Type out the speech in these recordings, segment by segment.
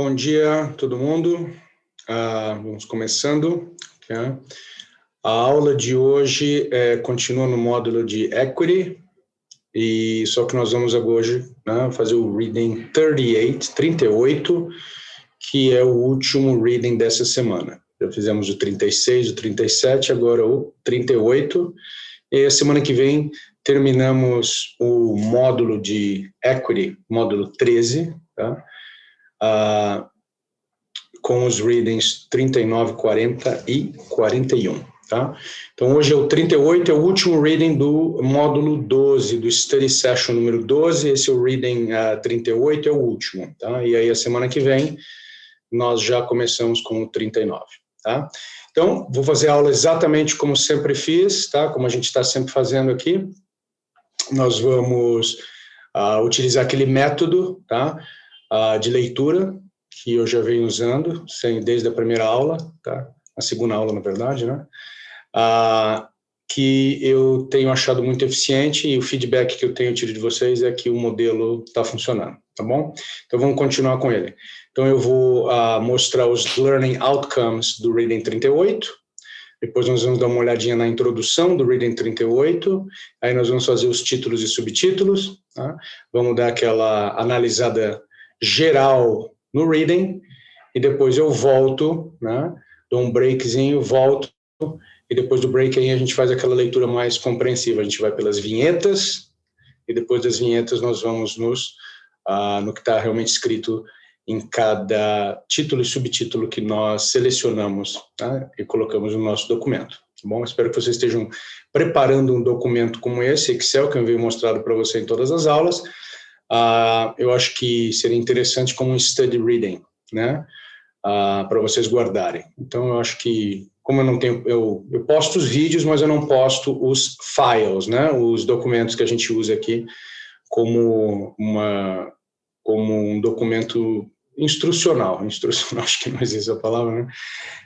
Bom dia, todo mundo. Vamos começando. Tá? A aula de hoje continua no módulo de Equity, e só que nós vamos hoje fazer o Reading 38, que é o último Reading dessa semana. Já fizemos o 36, o 37, agora o 38. E a semana que vem terminamos o módulo de Equity, módulo 13, tá? Com os readings 39, 40 e 41. Tá? Então, hoje é o 38, é o último reading do módulo 12, do Study Session número 12, esse é o reading 38, é o último. Tá? E aí, a semana que vem, nós já começamos com o 39. Tá? Então, vou fazer a aula exatamente como sempre fiz, tá? Como a gente está sempre fazendo aqui. Nós vamos utilizar aquele método, tá? De leitura, que eu já venho usando desde a primeira aula, tá? A segunda aula, na verdade, né? Que eu tenho achado muito eficiente, e o feedback que eu tenho tido de vocês é que o modelo está funcionando, tá bom? Então, vamos continuar com ele. Então, eu vou mostrar os Learning Outcomes do Reading 38, depois nós vamos dar uma olhadinha na introdução do Reading 38, aí nós vamos fazer os títulos e subtítulos, tá? Vamos dar aquela analisada geral no Reading, e depois eu volto, né? Dou um breakzinho, volto, e depois do break aí a gente faz aquela leitura mais compreensiva, a gente vai pelas vinhetas, e depois das vinhetas nós vamos no que está realmente escrito em cada título e subtítulo que nós selecionamos, tá? E colocamos no nosso documento, tá bom? Espero que vocês estejam preparando um documento como esse, Excel, que eu venho mostrado para você em todas as aulas. Eu acho que seria interessante como um study reading, né? Para vocês guardarem. Então, eu acho que, como eu não tenho, eu posto os vídeos, mas eu não posto os files, né? Os documentos que a gente usa aqui como um documento instrucional, acho que não existe a palavra,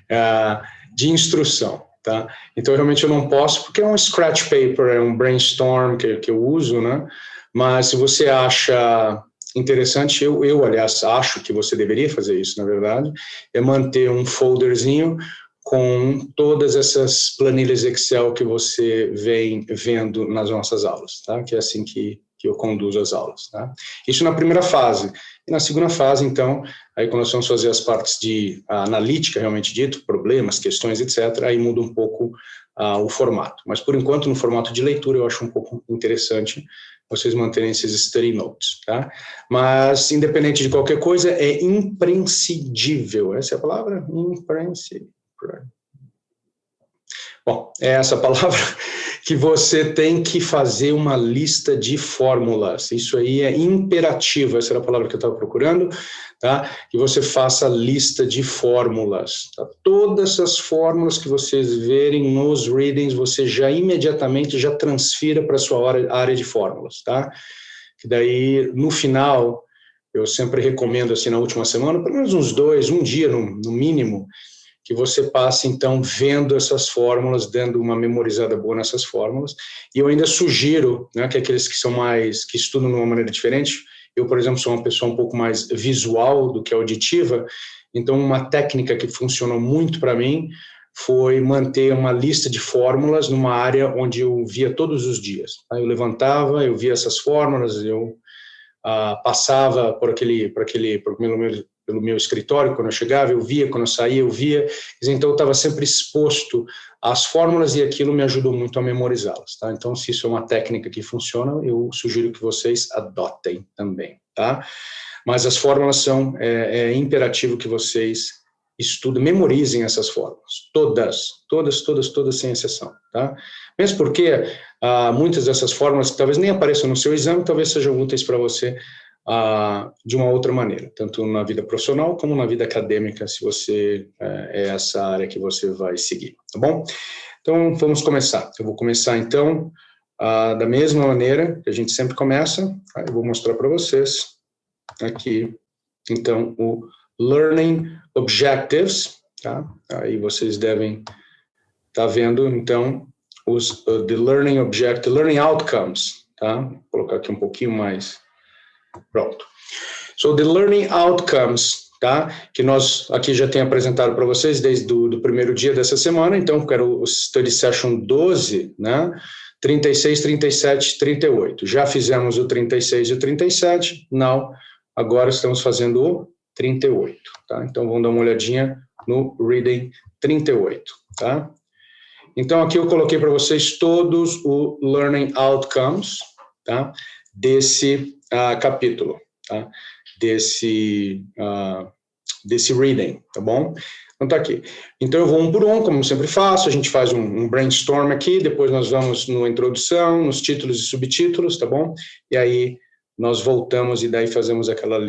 né? De instrução, tá? Então, realmente eu não posso, porque é um scratch paper, é um brainstorm que eu uso, né? Mas se você acha interessante, aliás, acho que você deveria fazer isso, na verdade, é manter um folderzinho com todas essas planilhas Excel que você vem vendo nas nossas aulas, tá? Que é assim que eu conduzo as aulas, tá? Isso na primeira fase. E na segunda fase, então, aí quando nós vamos fazer as partes de analítica, realmente dito, problemas, questões, etc., aí muda um pouco o formato. Mas, por enquanto, no formato de leitura, eu acho um pouco interessante vocês manterem esses study notes, tá? Mas, independente de qualquer coisa, é imprescindível. Essa é a palavra? Imprescindível. Bom, é essa palavra que você tem que fazer uma lista de fórmulas. Isso aí é imperativo, essa era a palavra que eu estava procurando, tá? Que você faça a lista de fórmulas. Tá? Todas as fórmulas que vocês verem nos readings, você já imediatamente já transfira para a sua área de fórmulas, tá? Que daí, no final, eu sempre recomendo, assim, na última semana, pelo menos um dia um mínimo, que você passe, então, vendo essas fórmulas, dando uma memorizada boa nessas fórmulas. E eu ainda sugiro, né, que aqueles que estudam de uma maneira diferente, eu, por exemplo, sou uma pessoa um pouco mais visual do que auditiva, então uma técnica que funcionou muito para mim foi manter uma lista de fórmulas numa área onde eu via todos os dias. Eu levantava, eu via essas fórmulas, eu passava pelo meu escritório, quando eu chegava, eu via, quando eu saía, eu via, então eu estava sempre exposto às fórmulas e aquilo me ajudou muito a memorizá-las, tá? Então, se isso é uma técnica que funciona, eu sugiro que vocês adotem também, tá? Mas as fórmulas são, é imperativo que vocês estudem, memorizem essas fórmulas, todas, sem exceção, tá? Mesmo porque muitas dessas fórmulas que talvez nem apareçam no seu exame, talvez sejam úteis para você de uma outra maneira, tanto na vida profissional como na vida acadêmica, se você é essa área que você vai seguir, tá bom? Então, vamos começar. Eu vou começar, então, da mesma maneira que a gente sempre começa, tá? Eu vou mostrar para vocês aqui, então, o Learning Objectives, tá? Aí vocês devem estar vendo, então, the Learning Outcomes, tá? Vou colocar aqui um pouquinho mais. Pronto. So, the learning outcomes tá? Que nós aqui já tem apresentado para vocês desde o primeiro dia dessa semana, então quero o Study Session 12, né? 36, 37, 38. Já fizemos o 36 e o 37, não, agora estamos fazendo o 38, tá? Então vamos dar uma olhadinha no Reading 38, tá? Então aqui eu coloquei para vocês todos os Learning Outcomes, tá? Desse capítulo, tá? Desse reading, tá bom? Então tá aqui. Então eu vou um por um, como sempre faço, a gente faz um brainstorm aqui, depois nós vamos na introdução, nos títulos e subtítulos, tá bom? E aí nós voltamos e daí fazemos aquela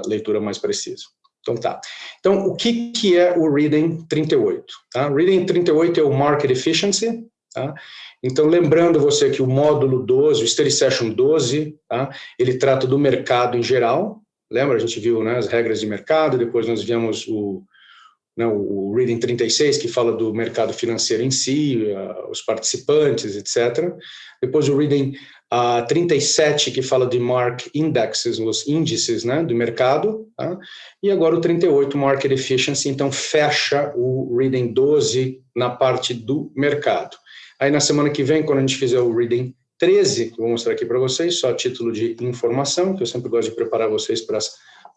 leitura mais precisa. Então tá. Então o que é o Reading 38? Tá? Reading 38 é o Market Efficiency, tá? Então lembrando você que o módulo 12, o Study Session 12, tá? Ele trata do mercado em geral. Lembra? A gente viu, né, as regras de mercado, depois nós vimos o Reading 36, que fala do mercado financeiro em si, os participantes, etc. Depois o Reading 37, que fala de Market Indexes, os índices, né, do mercado. Tá? E agora o 38, Market Efficiency, então fecha o Reading 12 na parte do mercado. Aí na semana que vem, quando a gente fizer o Reading 13, que eu vou mostrar aqui para vocês, só a título de informação, que eu sempre gosto de preparar vocês para as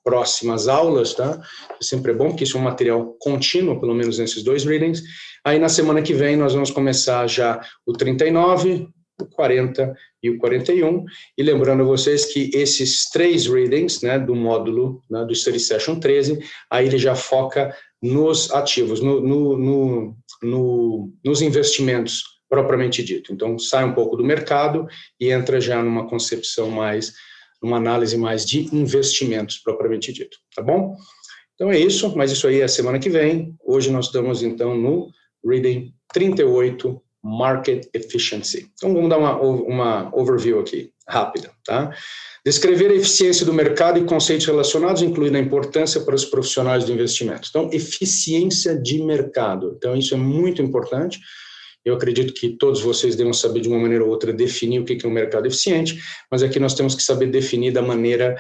próximas aulas, tá? Sempre é bom, porque isso é um material contínuo, pelo menos nesses dois readings. Aí na semana que vem nós vamos começar já o 39, o 40 e o 41, e lembrando a vocês que esses três readings, né, do módulo, né, do Study Session 13, aí ele já foca nos ativos, nos investimentos propriamente dito. Então, sai um pouco do mercado e entra já numa concepção mais, numa análise mais de investimentos propriamente dito, tá bom? Então é isso, mas isso aí é a semana que vem. Hoje nós estamos, então, no Reading 38, Market Efficiency. Então vamos dar uma overview aqui, rápida, tá? Descrever a eficiência do mercado e conceitos relacionados, incluindo a importância para os profissionais do investimento. Então, eficiência de mercado. Então, isso é muito importante. Eu acredito que todos vocês devem saber de uma maneira ou outra definir o que é um mercado eficiente, mas aqui nós temos que saber definir da maneira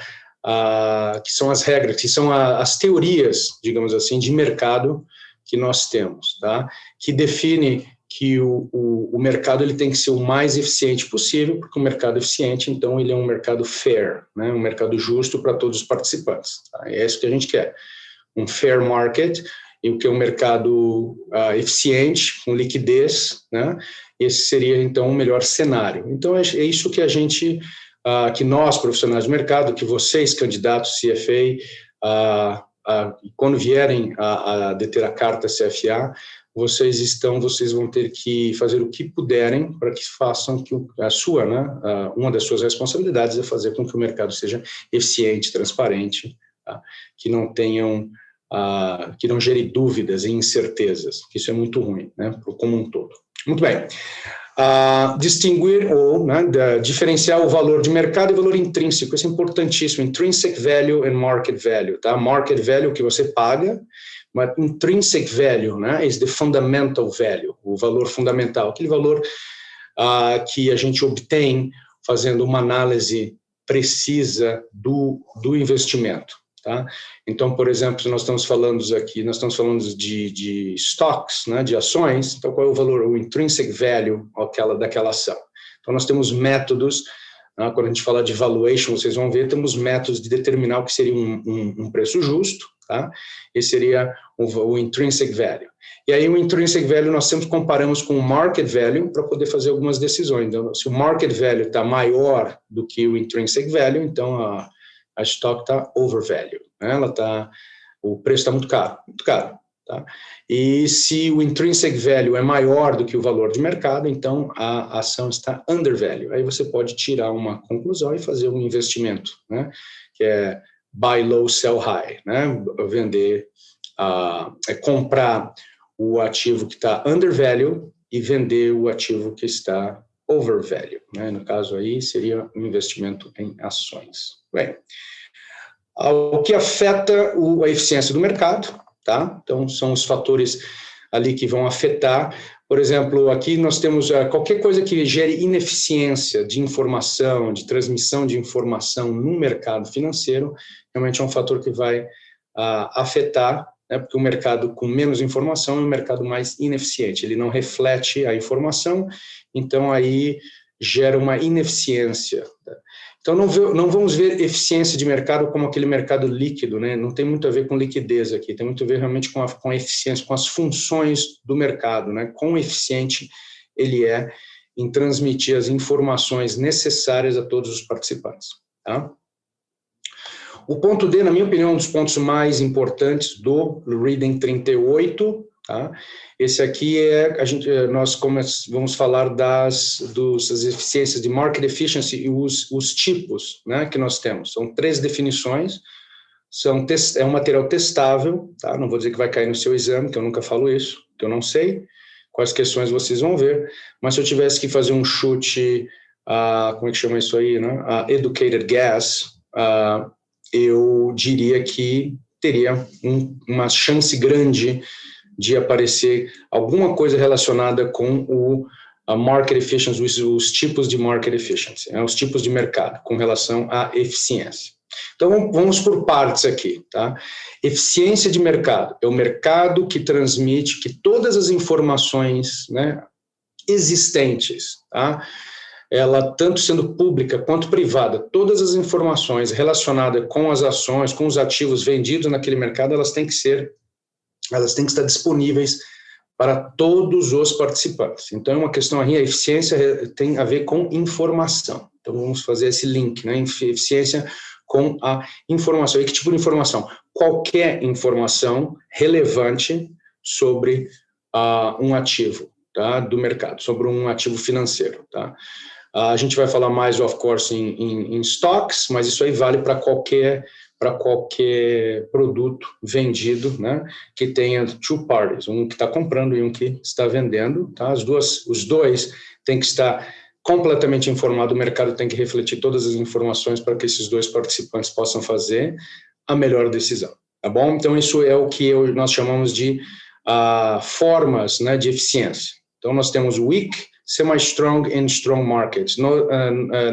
que são as regras, que são as teorias, digamos assim, de mercado que nós temos, tá? Que define que o mercado ele tem que ser o mais eficiente possível, porque o mercado eficiente, então, ele é um mercado fair, né? Um mercado justo para todos os participantes. Tá? É isso que a gente quer, um fair market, e o que é um mercado eficiente, com liquidez, né? Esse seria, então, o melhor cenário. Então, é isso que a gente, que nós, profissionais do mercado, que vocês, candidatos CFA, quando vierem a deter a carta CFA, vocês vão ter que fazer o que puderem para que façam que a sua, né? Uma das suas responsabilidades é fazer com que o mercado seja eficiente, transparente, tá? Que não tenham que não gere dúvidas e incertezas, que isso é muito ruim, né, como um todo. Muito bem. Distinguir ou, né, diferenciar o valor de mercado e valor intrínseco, isso é importantíssimo, intrinsic value and market value, tá? Market value que você paga, mas intrinsic value, né, is the fundamental value, o valor fundamental, aquele valor que a gente obtém fazendo uma análise precisa do investimento. Tá? Então, por exemplo, se nós estamos falando aqui, de stocks, né, de ações, então qual é o valor, o intrinsic value daquela ação? Então, nós temos métodos, quando a gente fala de valuation, vocês vão ver, temos métodos de determinar o que seria um preço justo, tá? Esse seria o intrinsic value. E aí o intrinsic value nós sempre comparamos com o market value para poder fazer algumas decisões. Então, se o market value está maior do que o intrinsic value, então a stock está overvalued, né? O preço está muito caro, tá? E se o intrinsic value é maior do que o valor de mercado, então a ação está undervalued. Aí você pode tirar uma conclusão e fazer um investimento, né? Que é buy low, sell high, né? Comprar o ativo que está undervalued e vender o ativo que está overvalued, né? No caso aí seria um investimento em ações. Bem, o que afeta a eficiência do mercado, tá? Então, são os fatores ali que vão afetar. Por exemplo, aqui nós temos qualquer coisa que gere ineficiência de informação, de transmissão de informação no mercado financeiro, realmente é um fator que vai afetar, né, porque o mercado com menos informação é um mercado mais ineficiente, ele não reflete a informação, então aí gera uma ineficiência. Então não vamos ver eficiência de mercado como aquele mercado líquido, né? Não tem muito a ver com liquidez aqui, tem muito a ver realmente com a eficiência, com as funções do mercado, né? Quão eficiente ele é em transmitir as informações necessárias a todos os participantes, tá? O ponto D, na minha opinião, é um dos pontos mais importantes do Reading 38, tá? Esse aqui nós vamos falar das eficiências de Market Efficiency e os tipos, né, que nós temos. São 3 definições, é um material testável, tá? Não vou dizer que vai cair no seu exame, que eu nunca falo isso, que eu não sei quais questões vocês vão ver, mas se eu tivesse que fazer um chute, como é que chama isso aí, né? Educated guess, eu diria que teria uma chance grande de aparecer alguma coisa relacionada com a market efficiency, os tipos de market efficiency, né, os tipos de mercado com relação à eficiência. Então, vamos por partes aqui, tá? Eficiência de mercado é o mercado que transmite que todas as informações, né, existentes, tá? Ela, tanto sendo pública quanto privada, todas as informações relacionadas com as ações, com os ativos vendidos naquele mercado, elas têm que estar disponíveis para todos os participantes. Então, é uma questão aí, a eficiência tem a ver com informação. Então, vamos fazer esse link, né? Eficiência com a informação. E que tipo de informação? Qualquer informação relevante sobre um ativo, tá? Do mercado, sobre um ativo financeiro, tá? A gente vai falar mais, of course, em stocks, mas isso aí vale para qualquer produto vendido, né, que tenha two parties, um que está comprando e um que está vendendo, tá? Os dois têm que estar completamente informados, o mercado tem que refletir todas as informações para que esses dois participantes possam fazer a melhor decisão, tá bom? Então, isso é o que nós chamamos de formas, né, de eficiência. Então, nós temos weak, semi-strong and strong markets.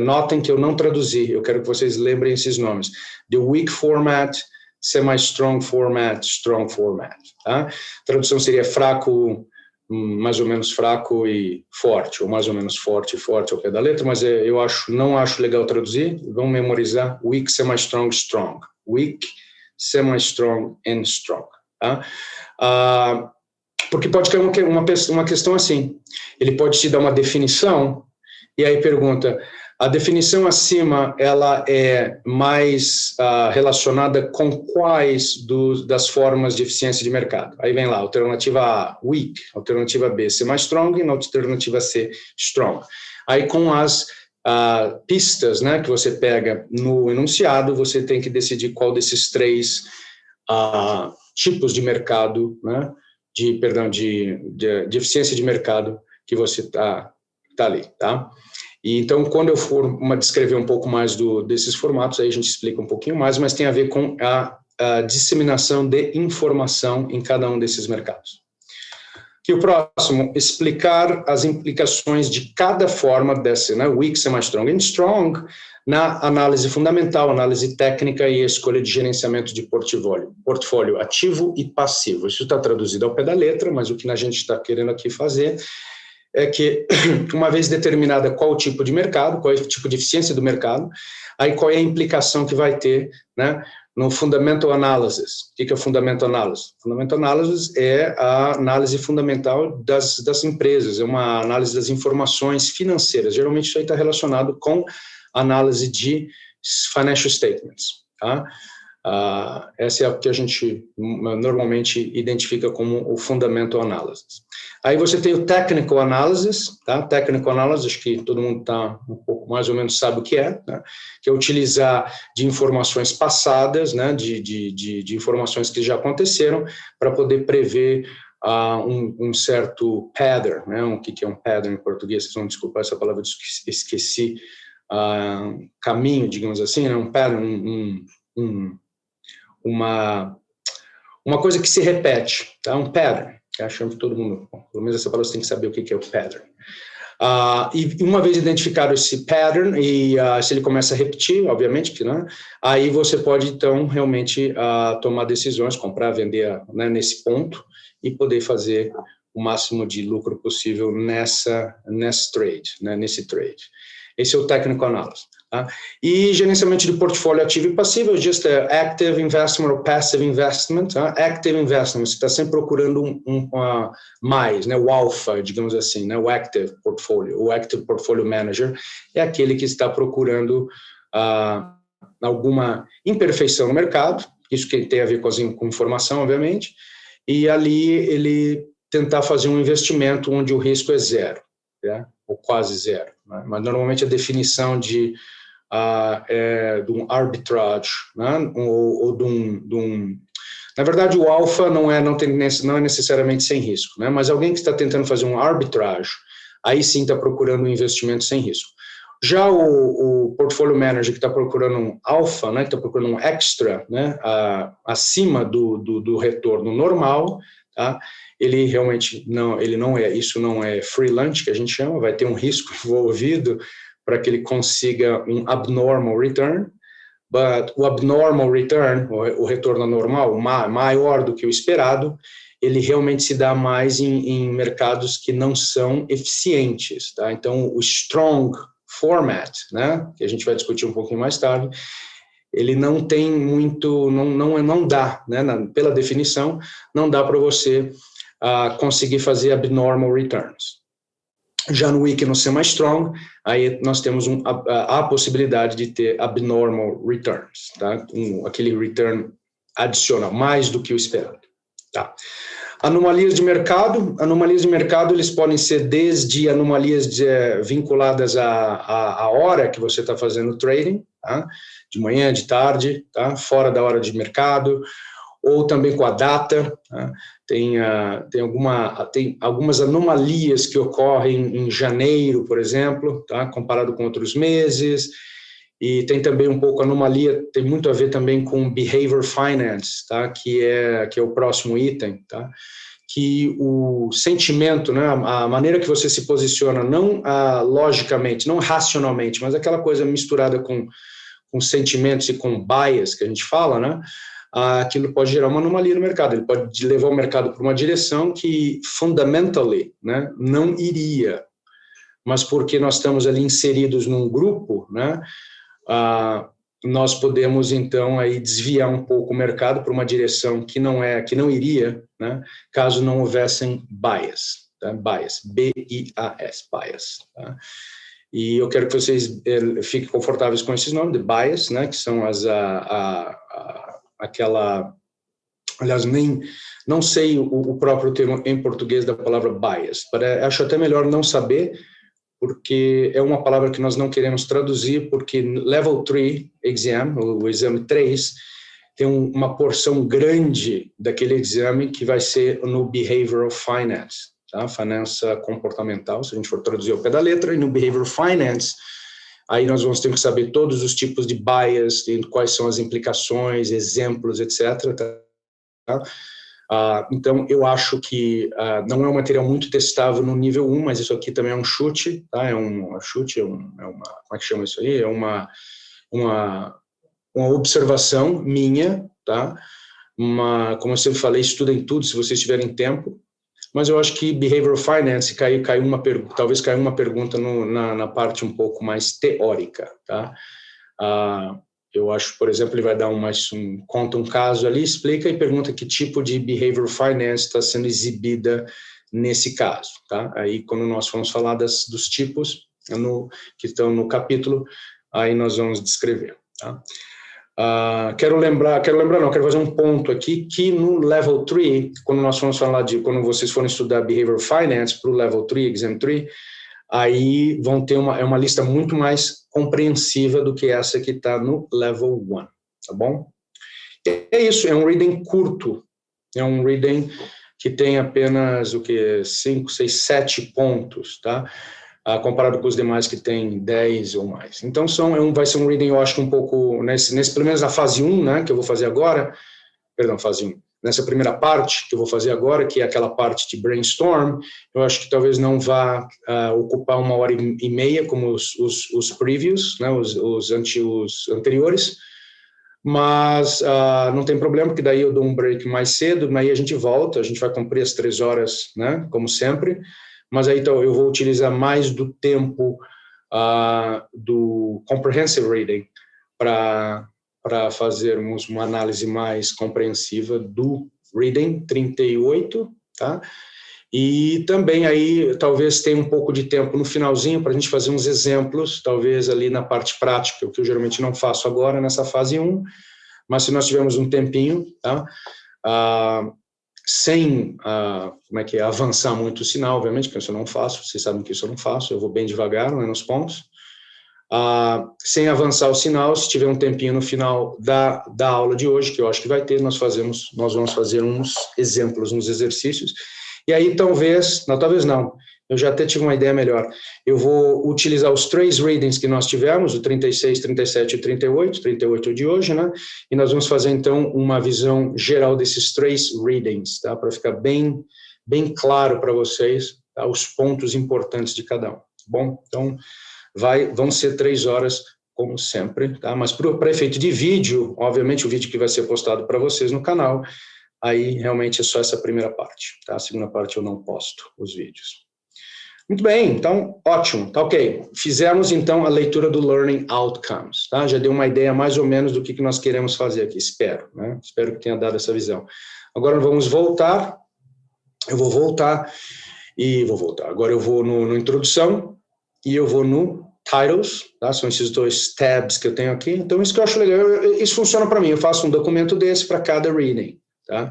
Notem que eu não traduzi, eu quero que vocês lembrem esses nomes. The weak format, semi-strong format, strong format. Tá? A tradução seria fraco, mais ou menos fraco e forte, ou mais ou menos forte e forte ao pé da letra, mas não acho legal traduzir. Vamos memorizar weak, semi-strong, strong. Weak, semi-strong and strong. Tá? Porque pode cair uma questão assim, ele pode te dar uma definição, e aí pergunta, a definição acima, ela é mais relacionada com quais das formas de eficiência de mercado? Aí vem lá, alternativa A, weak, alternativa B, semi-strong, e alternativa C, strong. Aí com as pistas, né, que você pega no enunciado, você tem que decidir qual desses 3 tipos de mercado, né, de eficiência de mercado que você tá ali, tá? E então, quando eu for descrever um pouco mais desses formatos, aí a gente explica um pouquinho mais, mas tem a ver com a disseminação de informação em cada um desses mercados. E o próximo, explicar as implicações de cada forma desse, né, weak, semi-strong and strong, na análise fundamental, análise técnica e escolha de gerenciamento de portfólio ativo e passivo. Isso está traduzido ao pé da letra, mas o que a gente está querendo aqui fazer é que, uma vez determinada qual o tipo de mercado, qual é o tipo de eficiência do mercado, aí qual é a implicação que vai ter, né, no Fundamental Analysis. O que é o Fundamental Analysis? Fundamental Analysis é a análise fundamental das empresas, é uma análise das informações financeiras. Geralmente isso aí está relacionado com análise de financial statements, tá? Essa é a que a gente normalmente identifica como o Fundamental Analysis. Aí você tem o Technical Analysis, tá? Technical Analysis, acho que todo mundo tá um pouco mais ou menos sabe o que é, né? Que é utilizar de informações passadas, né? De informações que já aconteceram para poder prever um certo pattern, né? O que é um pattern em português? Vocês vão desculpar essa palavra, esqueci. Caminho, digamos assim, né? Um pattern, uma coisa que se repete, tá? Um pattern. Achando que todo mundo, pelo menos essa palavra, você tem que saber o que é o pattern. E uma vez identificado esse pattern, e se ele começa a repetir, obviamente, que, né, aí você pode, então, realmente tomar decisões, comprar, vender, né, nesse ponto, e poder fazer o máximo de lucro possível nesse trade, né, nesse trade. Esse é o Technical Analysis. Tá? E gerenciamento de portfólio ativo e passivo, just active investment ou passive investment. Tá? Active investment, você está sempre procurando mais, né? O alpha, digamos assim, né? O active portfolio. O active portfolio manager é aquele que está procurando alguma imperfeição no mercado, isso que tem a ver com informação, obviamente, e ali ele tentar fazer um investimento onde o risco é zero, né? Ou quase zero. Né? Mas normalmente a definição de um arbitrage, né? ou de um... Na verdade, o alfa não é necessariamente sem risco, né? Mas alguém que está tentando fazer um arbitrage, aí sim está procurando um investimento sem risco. Já o portfolio manager que está procurando um alfa, né? Que está procurando um extra, né? Acima do retorno normal, tá? Ele realmente isso não é free lunch, que a gente chama, vai ter um risco envolvido para que ele consiga um abnormal return, but o abnormal return, o retorno anormal, maior do que o esperado, ele realmente se dá mais em mercados que não são eficientes, tá? Então, o strong format, né, que a gente vai discutir um pouquinho mais tarde, ele não tem muito, não dá, né, pela definição, não dá para você conseguir fazer abnormal returns. Já no weak no semi-strong, aí nós temos a possibilidade de ter abnormal returns, tá? Aquele return adicional, mais do que o esperado. Tá? Anomalias de mercado, eles podem ser desde anomalias vinculadas à hora que você está fazendo o trading, tá? De manhã, de tarde, tá? Fora da hora de mercado, ou também com a data, tá? Tem algumas anomalias que ocorrem em janeiro, por exemplo, tá? Comparado com outros meses, e tem também um pouco anomalia, tem muito a ver também com behavior finance, tá? Que é o próximo item, tá? Que o sentimento, né? A maneira que você se posiciona, não logicamente, não racionalmente, mas aquela coisa misturada com sentimentos e com bias, que a gente fala, né? Aquilo pode gerar uma anomalia no mercado, ele pode levar o mercado para uma direção que, fundamentally, né, não iria, mas porque nós estamos ali inseridos num grupo, né, nós podemos, então, aí desviar um pouco o mercado para uma direção que não iria, né, caso não houvessem bias, tá? Bias, B-I-A-S, bias, tá? E eu quero que vocês fiquem confortáveis com esses nomes, de bias, né, que são aliás, não sei o próprio termo em português da palavra bias, mas acho até melhor não saber, porque é uma palavra que nós não queremos traduzir, porque Level 3 Exam, o exame 3, tem uma porção grande daquele exame que vai ser no Behavioral Finance, tá? Finança comportamental, se a gente for traduzir ao pé da letra, e no Behavioral Finance, aí nós vamos ter que saber todos os tipos de bias, quais são as implicações, exemplos, etc. Tá? Então, eu acho que não é um material muito testável no nível 1, mas isso aqui também é um chute, tá? Como é que chama isso aí? É uma observação minha, tá? Como eu sempre falei, estudem tudo se vocês tiverem tempo, mas eu acho que Behavioral Finance talvez caiu uma pergunta na parte um pouco mais teórica, tá? Eu acho, por exemplo, ele vai dar conta um caso ali, explica e pergunta que tipo de Behavioral Finance está sendo exibida nesse caso, tá? Aí, quando nós formos falar dos tipos que estão no capítulo, aí nós vamos descrever, tá? Quero fazer um ponto aqui, que no Level 3, quando nós formos falar quando vocês forem estudar Behavioral Finance para o Level 3, Exam 3, aí vão ter uma lista muito mais compreensiva do que essa que está no Level 1, tá bom? É isso, é um reading curto, é um reading que tem apenas 5, 6, 7 pontos, tá? Comparado com os demais que tem 10 ou mais. Então, vai ser um reading, eu acho, um pouco, pelo menos na fase 1, né, que eu vou fazer agora, fase 1, nessa primeira parte que eu vou fazer agora, que é aquela parte de brainstorm, eu acho que talvez não vá ocupar 1h30, como os previews, né, os anteriores, mas não tem problema, porque daí eu dou um break mais cedo, aí a gente volta, a gente vai cumprir as 3 horas, né, como sempre, mas aí então, eu vou utilizar mais do tempo do comprehensive reading para fazermos uma análise mais compreensiva do reading 38, tá? E também aí talvez tenha um pouco de tempo no finalzinho para a gente fazer uns exemplos, talvez ali na parte prática, o que eu geralmente não faço agora nessa fase 1, mas se nós tivermos um tempinho, tá? Sem avançar muito o sinal, obviamente, que isso eu não faço, vocês sabem que isso eu não faço, eu vou bem devagar, né, nos pontos. Sem avançar o sinal, se tiver um tempinho no final da aula de hoje, que eu acho que vai ter, nós vamos fazer uns exemplos, uns exercícios, e aí talvez não, eu já até tive uma ideia melhor, eu vou utilizar os 3 readings que nós tivemos, o 36, 37 e 38 de hoje, né, e nós vamos fazer então uma visão geral desses 3 readings, tá, para ficar bem claro para vocês, tá, os pontos importantes de cada um, tá bom? Então, vão ser 3 horas, como sempre, tá? Mas para efeito de vídeo, obviamente o vídeo que vai ser postado para vocês no canal, aí realmente é só essa primeira parte, tá? A segunda parte eu não posto os vídeos. Muito bem, então, ótimo, tá ok. Fizemos então a leitura do Learning Outcomes, tá? Já deu uma ideia mais ou menos do que nós queremos fazer aqui, espero, né? Espero que tenha dado essa visão. Agora vamos voltar, eu vou voltar. Agora eu vou no Introdução, e eu vou no Titles, tá? São esses 2 tabs que eu tenho aqui, então isso que eu acho legal, isso funciona para mim, eu faço um documento desse para cada reading, tá?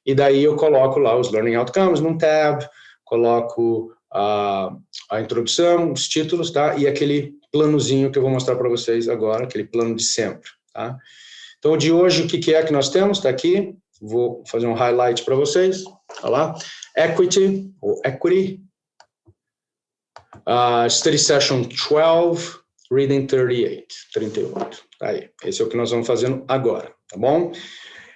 E daí eu coloco lá os Learning Outcomes num tab, coloco a introdução, os títulos, tá? E aquele planozinho que eu vou mostrar para vocês agora, aquele plano de sempre, tá? Então, de hoje, o que é que nós temos? Está aqui, vou fazer um highlight para vocês, olha lá, Equity, ou Equity, Study Session 12, Reading 38. Aí, esse é o que nós vamos fazendo agora, tá bom?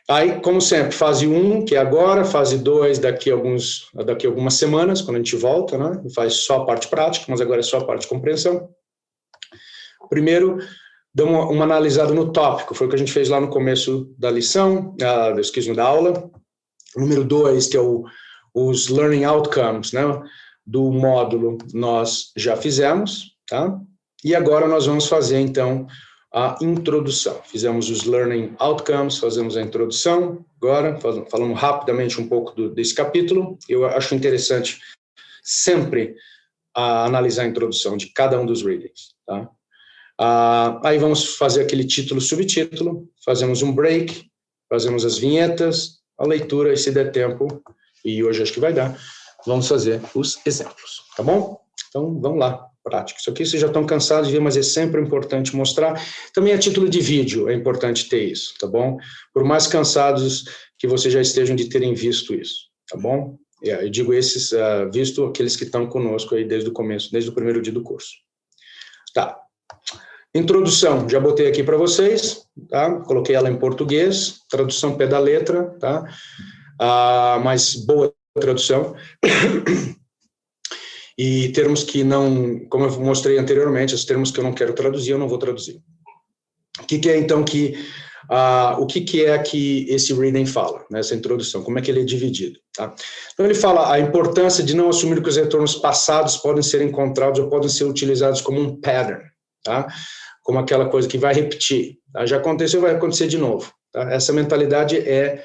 Aí, como sempre, fase 1, que é agora, fase 2, daqui a algumas semanas, quando a gente volta, né? E faz só a parte prática, mas agora é só a parte de compreensão. Primeiro, dá uma analisada no tópico, foi o que a gente fez lá no começo da lição, da aula. Número 2, que é os Learning Outcomes, né? Do módulo nós já fizemos, tá? E agora nós vamos fazer, então, a introdução. Fizemos os Learning Outcomes, fazemos a introdução, agora, falando rapidamente um pouco desse capítulo. Eu acho interessante sempre analisar a introdução de cada um dos readings, tá? Aí vamos fazer aquele título, subtítulo, fazemos um break, fazemos as vinhetas, a leitura, e se der tempo, e hoje acho que vai dar, vamos fazer os exemplos, tá bom? Então, vamos lá, prática. Isso aqui vocês já estão cansados de ver, mas é sempre importante mostrar. Também a título de vídeo é importante ter isso, tá bom? Por mais cansados que vocês já estejam de terem visto isso, tá bom? Eu digo esses, visto aqueles que estão conosco aí desde o começo, desde o primeiro dia do curso. Tá. Introdução, já botei aqui para vocês, tá? Coloquei ela em português, tradução pé da letra, tá? Mas boa tradução, e termos que não, como eu mostrei anteriormente, os termos que eu não quero traduzir, eu não vou traduzir. O que é, então, o que é que esse reading fala, nessa introdução, como é que ele é dividido, tá? Então, ele fala a importância de não assumir que os retornos passados podem ser encontrados ou podem ser utilizados como um pattern, tá? Como aquela coisa que vai repetir, tá? Já aconteceu, vai acontecer de novo, tá? Essa mentalidade é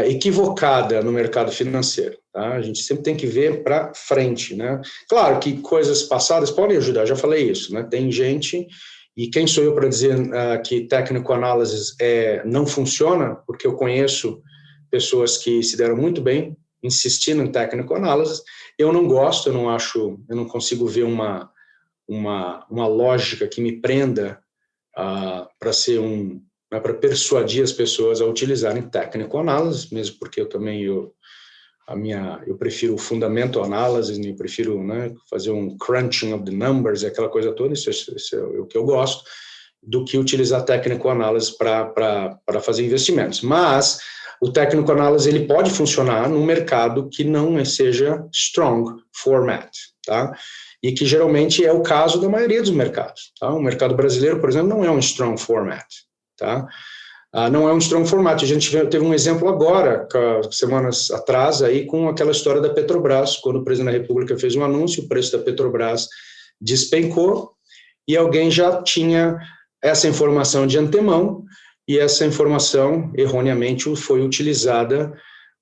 equivocada no mercado financeiro, tá? A gente sempre tem que ver para frente, né? Claro que coisas passadas podem ajudar, já falei isso, né? Tem gente, e quem sou eu para dizer que técnico análise não funciona, porque eu conheço pessoas que se deram muito bem insistindo em técnico análise, eu não gosto, eu não consigo ver uma lógica que me prenda para persuadir as pessoas a utilizarem técnico-análise, mesmo porque eu prefiro o fundamento análise, eu prefiro, né, fazer um crunching of the numbers, aquela coisa toda, isso é o que eu gosto, do que utilizar técnico-análise para fazer investimentos. Mas o técnico análise ele pode funcionar num mercado que não seja strong format, tá? E que geralmente é o caso da maioria dos mercados, tá? O mercado brasileiro, por exemplo, não é um strong format, tá? Não é um strong format. A gente teve um exemplo agora, semanas atrás, aí, com aquela história da Petrobras, quando o presidente da República fez um anúncio, o preço da Petrobras despencou, e alguém já tinha essa informação de antemão, e essa informação, erroneamente, foi utilizada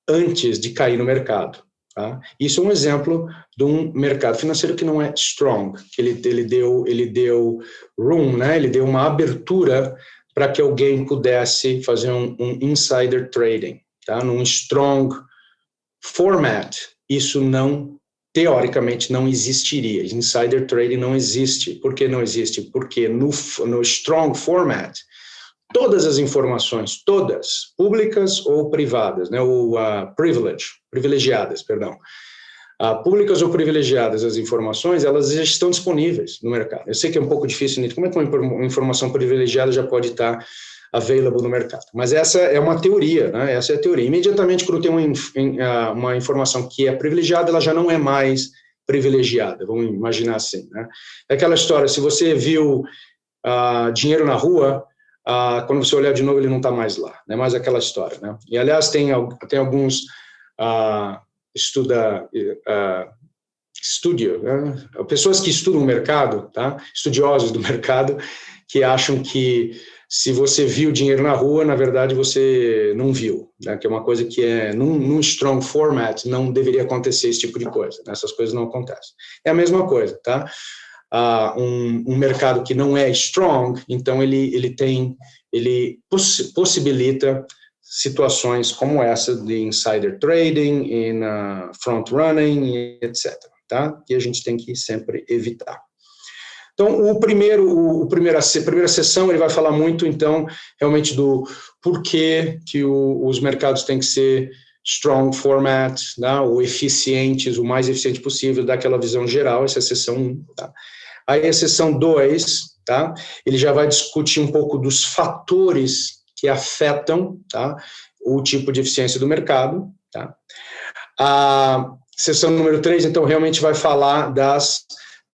antes de cair no mercado. Tá? Isso é um exemplo de um mercado financeiro que não é strong, que ele deu room, né? Ele deu uma abertura para que alguém pudesse fazer um insider trading. Tá? Num strong format, isso não, teoricamente, não existiria. Insider trading não existe. Por que não existe? Porque no strong format, todas as informações, todas, públicas ou privadas, né, ou privilegiadas, perdão, públicas ou privilegiadas as informações, elas já estão disponíveis no mercado. Eu sei que é um pouco difícil, como é que uma informação privilegiada já pode estar available no mercado? Mas essa é uma teoria, né? Essa é a teoria. Imediatamente, quando tem uma informação que é privilegiada, ela já não é mais privilegiada, vamos imaginar assim, né? É aquela história, se você viu dinheiro na rua, quando você olhar de novo, ele não está mais lá, é mais aquela história, né? E, aliás, tem alguns pessoas que estudam o mercado, tá? Estudiosos do mercado, que acham que se você viu dinheiro na rua, na verdade você não viu, né? Que é uma coisa que num strong format não deveria acontecer esse tipo de coisa, né? Essas coisas não acontecem. É a mesma coisa, tá? Um mercado que não é strong, então ele possibilita situações como essa de insider trading, front running, etc. Tá? Que a gente tem que sempre evitar. Então, a primeira sessão ele vai falar muito, então, realmente do porquê que os mercados têm que ser strong format, né, ou eficientes, o mais eficiente possível, daquela visão geral. Essa é a sessão 1. Tá? Aí a sessão 2, tá? Ele já vai discutir um pouco dos fatores que afetam, tá, o tipo de eficiência do mercado. Tá? A sessão número 3, então, realmente vai falar das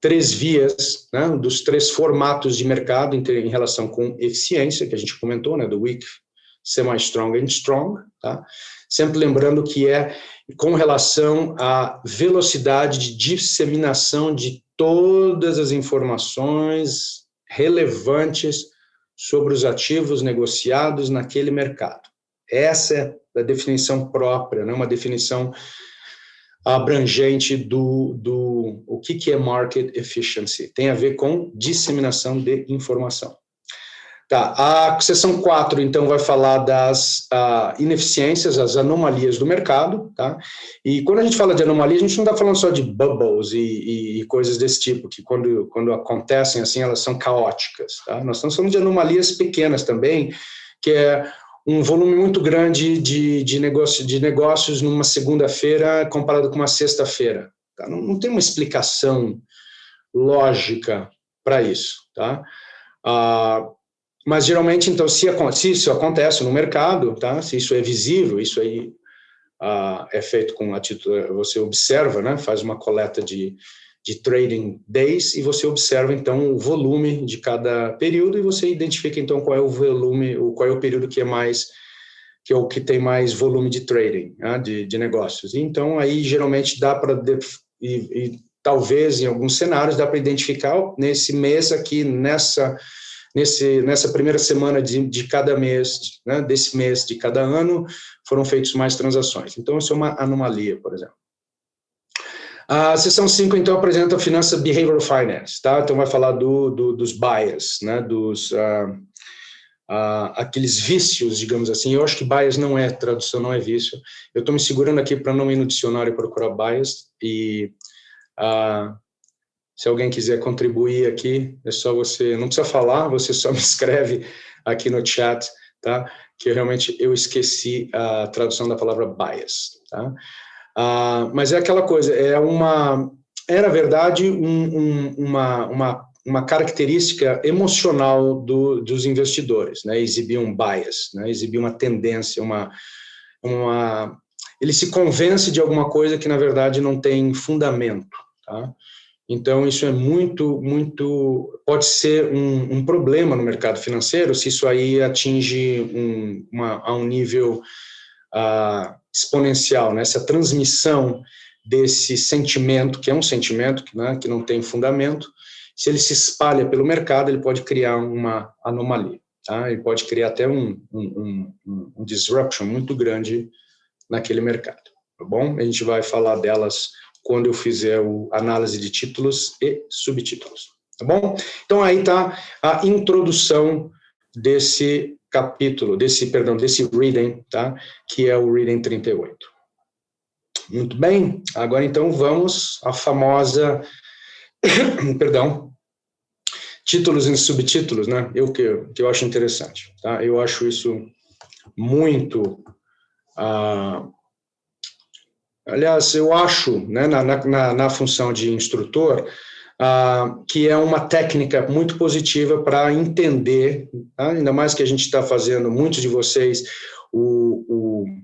3 vias, né, dos 3 formatos de mercado em relação com eficiência, que a gente comentou, né, do weak, semi-strong e strong, tá? Sempre lembrando que é com relação à velocidade de disseminação de todas as informações relevantes sobre os ativos negociados naquele mercado. Essa é a definição própria, né? Uma definição abrangente do o que é market efficiency. Tem a ver com disseminação de informação. Tá, a seção 4, então, vai falar das ineficiências, as anomalias do mercado, tá? E quando a gente fala de anomalia, a gente não está falando só de bubbles e coisas desse tipo, que quando acontecem assim, elas são caóticas, tá? Nós estamos falando de anomalias pequenas também, que é um volume muito grande de negócios numa segunda-feira comparado com uma sexta-feira. Tá? Não tem uma explicação lógica para isso, tá? Mas, geralmente, então, se isso acontece no mercado, tá? Se isso é visível, isso aí é feito com atitude, você observa, né? Faz uma coleta de trading days e você observa, então, o volume de cada período e você identifica, então, qual é o volume, qual é o período que é o que tem mais volume de trading, né? de negócios. E, então, aí, geralmente, dá para, talvez, em alguns cenários, dá para identificar, nesse mês aqui, nessa primeira semana de cada mês, né, desse mês de cada ano, foram feitas mais transações. Então, isso é uma anomalia, por exemplo. A seção 5, então, apresenta a finança Behavioral Finance, tá? Então, vai falar dos bias, né, aqueles vícios, digamos assim. Eu acho que bias não é tradução, não é vício. Eu estou me segurando aqui para não ir no dicionário e procurar bias, e se alguém quiser contribuir aqui, é só você, não precisa falar, você só me escreve aqui no chat, tá? Que realmente eu esqueci a tradução da palavra bias, tá? Mas é aquela coisa, na verdade, uma característica emocional dos investidores, né? Exibir um bias, né? Exibir uma tendência, ele se convence de alguma coisa que, na verdade, não tem fundamento, tá? Então, isso é pode ser um problema no mercado financeiro se isso aí atinge a um nível exponencial, né? Essa transmissão desse sentimento, que é um sentimento, né, que não tem fundamento, se ele se espalha pelo mercado, ele pode criar uma anomalia, tá? Ele pode criar até um disruption muito grande naquele mercado, tá bom? A gente vai falar delas quando eu fizer a análise de títulos e subtítulos, tá bom? Então, aí está a introdução desse capítulo, desse reading, tá? Que é o reading 38. Muito bem, agora então vamos à famosa, perdão, títulos e subtítulos, né? Que eu acho interessante, tá? Eu acho isso muito... aliás, eu acho, né, na função de instrutor, que é uma técnica muito positiva para entender, tá? Ainda mais que a gente está fazendo, muitos de vocês, o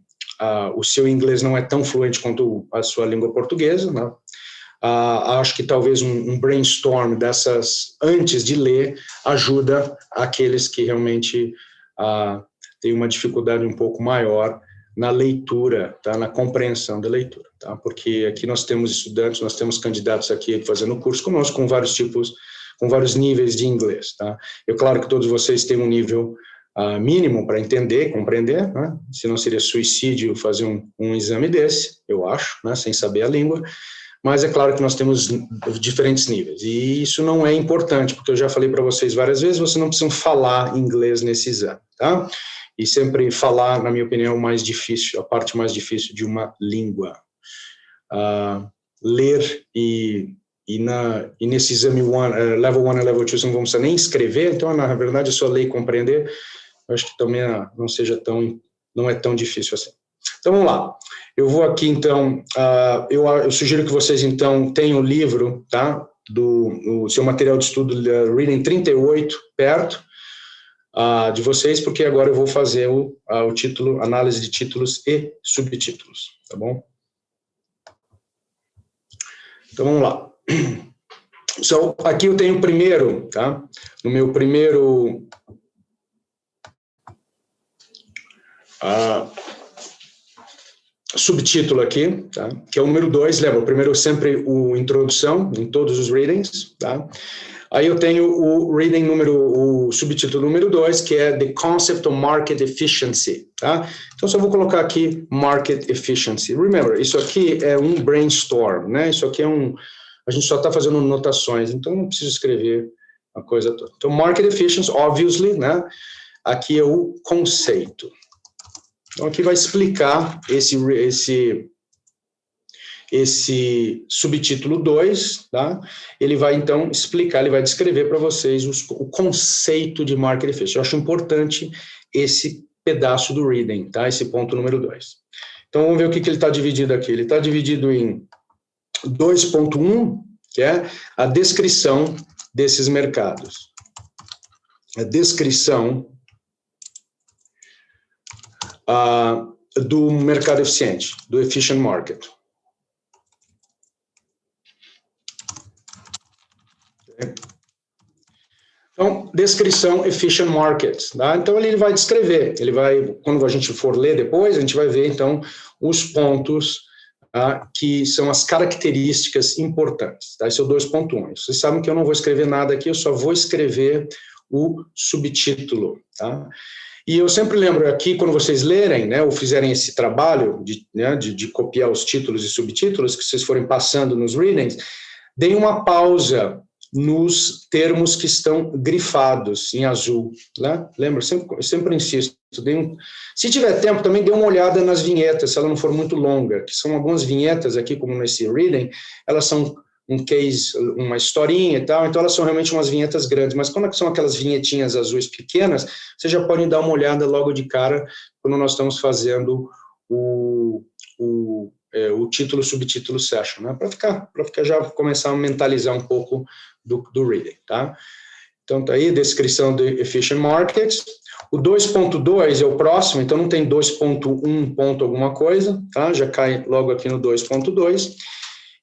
seu inglês não é tão fluente quanto a sua língua portuguesa, né? Acho que talvez um brainstorm dessas, antes de ler, ajuda aqueles que realmente têm uma dificuldade um pouco maior na leitura, tá? Na compreensão da leitura, tá? Porque aqui nós temos estudantes, nós temos candidatos aqui fazendo curso conosco com vários tipos, com vários níveis de inglês, tá? Claro que todos vocês têm um nível mínimo para entender, compreender, né? Senão seria suicídio fazer um exame desse, eu acho, né? Sem saber a língua, mas é claro que nós temos diferentes níveis, e isso não é importante, porque eu já falei para vocês várias vezes, vocês não precisam falar inglês nesse exame, tá? E sempre falar, na minha opinião, mais difícil, a parte mais difícil de uma língua. Ler e nesse exame level 1 e level 2 não vamos precisar nem escrever, então, na verdade, é só ler e compreender. Eu acho que também não é tão difícil assim. Então, vamos lá. Eu vou aqui, então, eu sugiro que vocês, então, tenham o livro, tá? Do seu material de estudo, Reading 38, perto, de vocês, porque agora eu vou fazer o título, análise de títulos e subtítulos, tá bom? Então, vamos lá. So, aqui eu tenho o primeiro, tá? No meu primeiro... subtítulo aqui, tá? Que é o número 2, lembra? O primeiro sempre o introdução, em todos os readings, tá? Aí eu tenho o subtítulo número 2, que é The Concept of Market Efficiency, tá? Então, só vou colocar aqui Market Efficiency. Remember, isso aqui é um brainstorm, né? Isso aqui a gente só está fazendo notações, então não preciso escrever a coisa toda. Então, Market Efficiency, obviously, né? Aqui é o conceito. Então, aqui vai explicar esse subtítulo 2, tá? Ele vai, então, explicar, ele vai descrever para vocês o conceito de Market Efficiency. Eu acho importante esse pedaço do reading, tá? Esse ponto número 2. Então, vamos ver o que ele está dividido aqui. Ele está dividido em 2.1, que é a descrição desses mercados. A descrição do mercado eficiente, do efficient market. Então, descrição efficient market, tá? Então, ele vai descrever, quando a gente for ler depois, a gente vai ver, então, os pontos que são as características importantes, tá? Esse é o 2.1. Vocês sabem que eu não vou escrever nada aqui, eu só vou escrever o subtítulo, tá? E eu sempre lembro aqui, quando vocês lerem, né, ou fizerem esse trabalho de copiar os títulos e subtítulos, que vocês forem passando nos readings, deem uma pausa nos termos que estão grifados em azul, né? Lembra? Eu sempre insisto. Se tiver tempo, também dê uma olhada nas vinhetas, se ela não for muito longa, que são algumas vinhetas aqui, como nesse reading, elas são um case, uma historinha e tal, então elas são realmente umas vinhetas grandes, mas quando são aquelas vinhetinhas azuis pequenas, vocês já podem dar uma olhada logo de cara quando nós estamos fazendo o título, subtítulo session, né? Para ficar já começar a mentalizar um pouco do reading, tá? Então, tá aí, descrição de efficient markets. O 2.2 é o próximo, então não tem 2.1 ponto alguma coisa, tá? Já cai logo aqui no 2.2.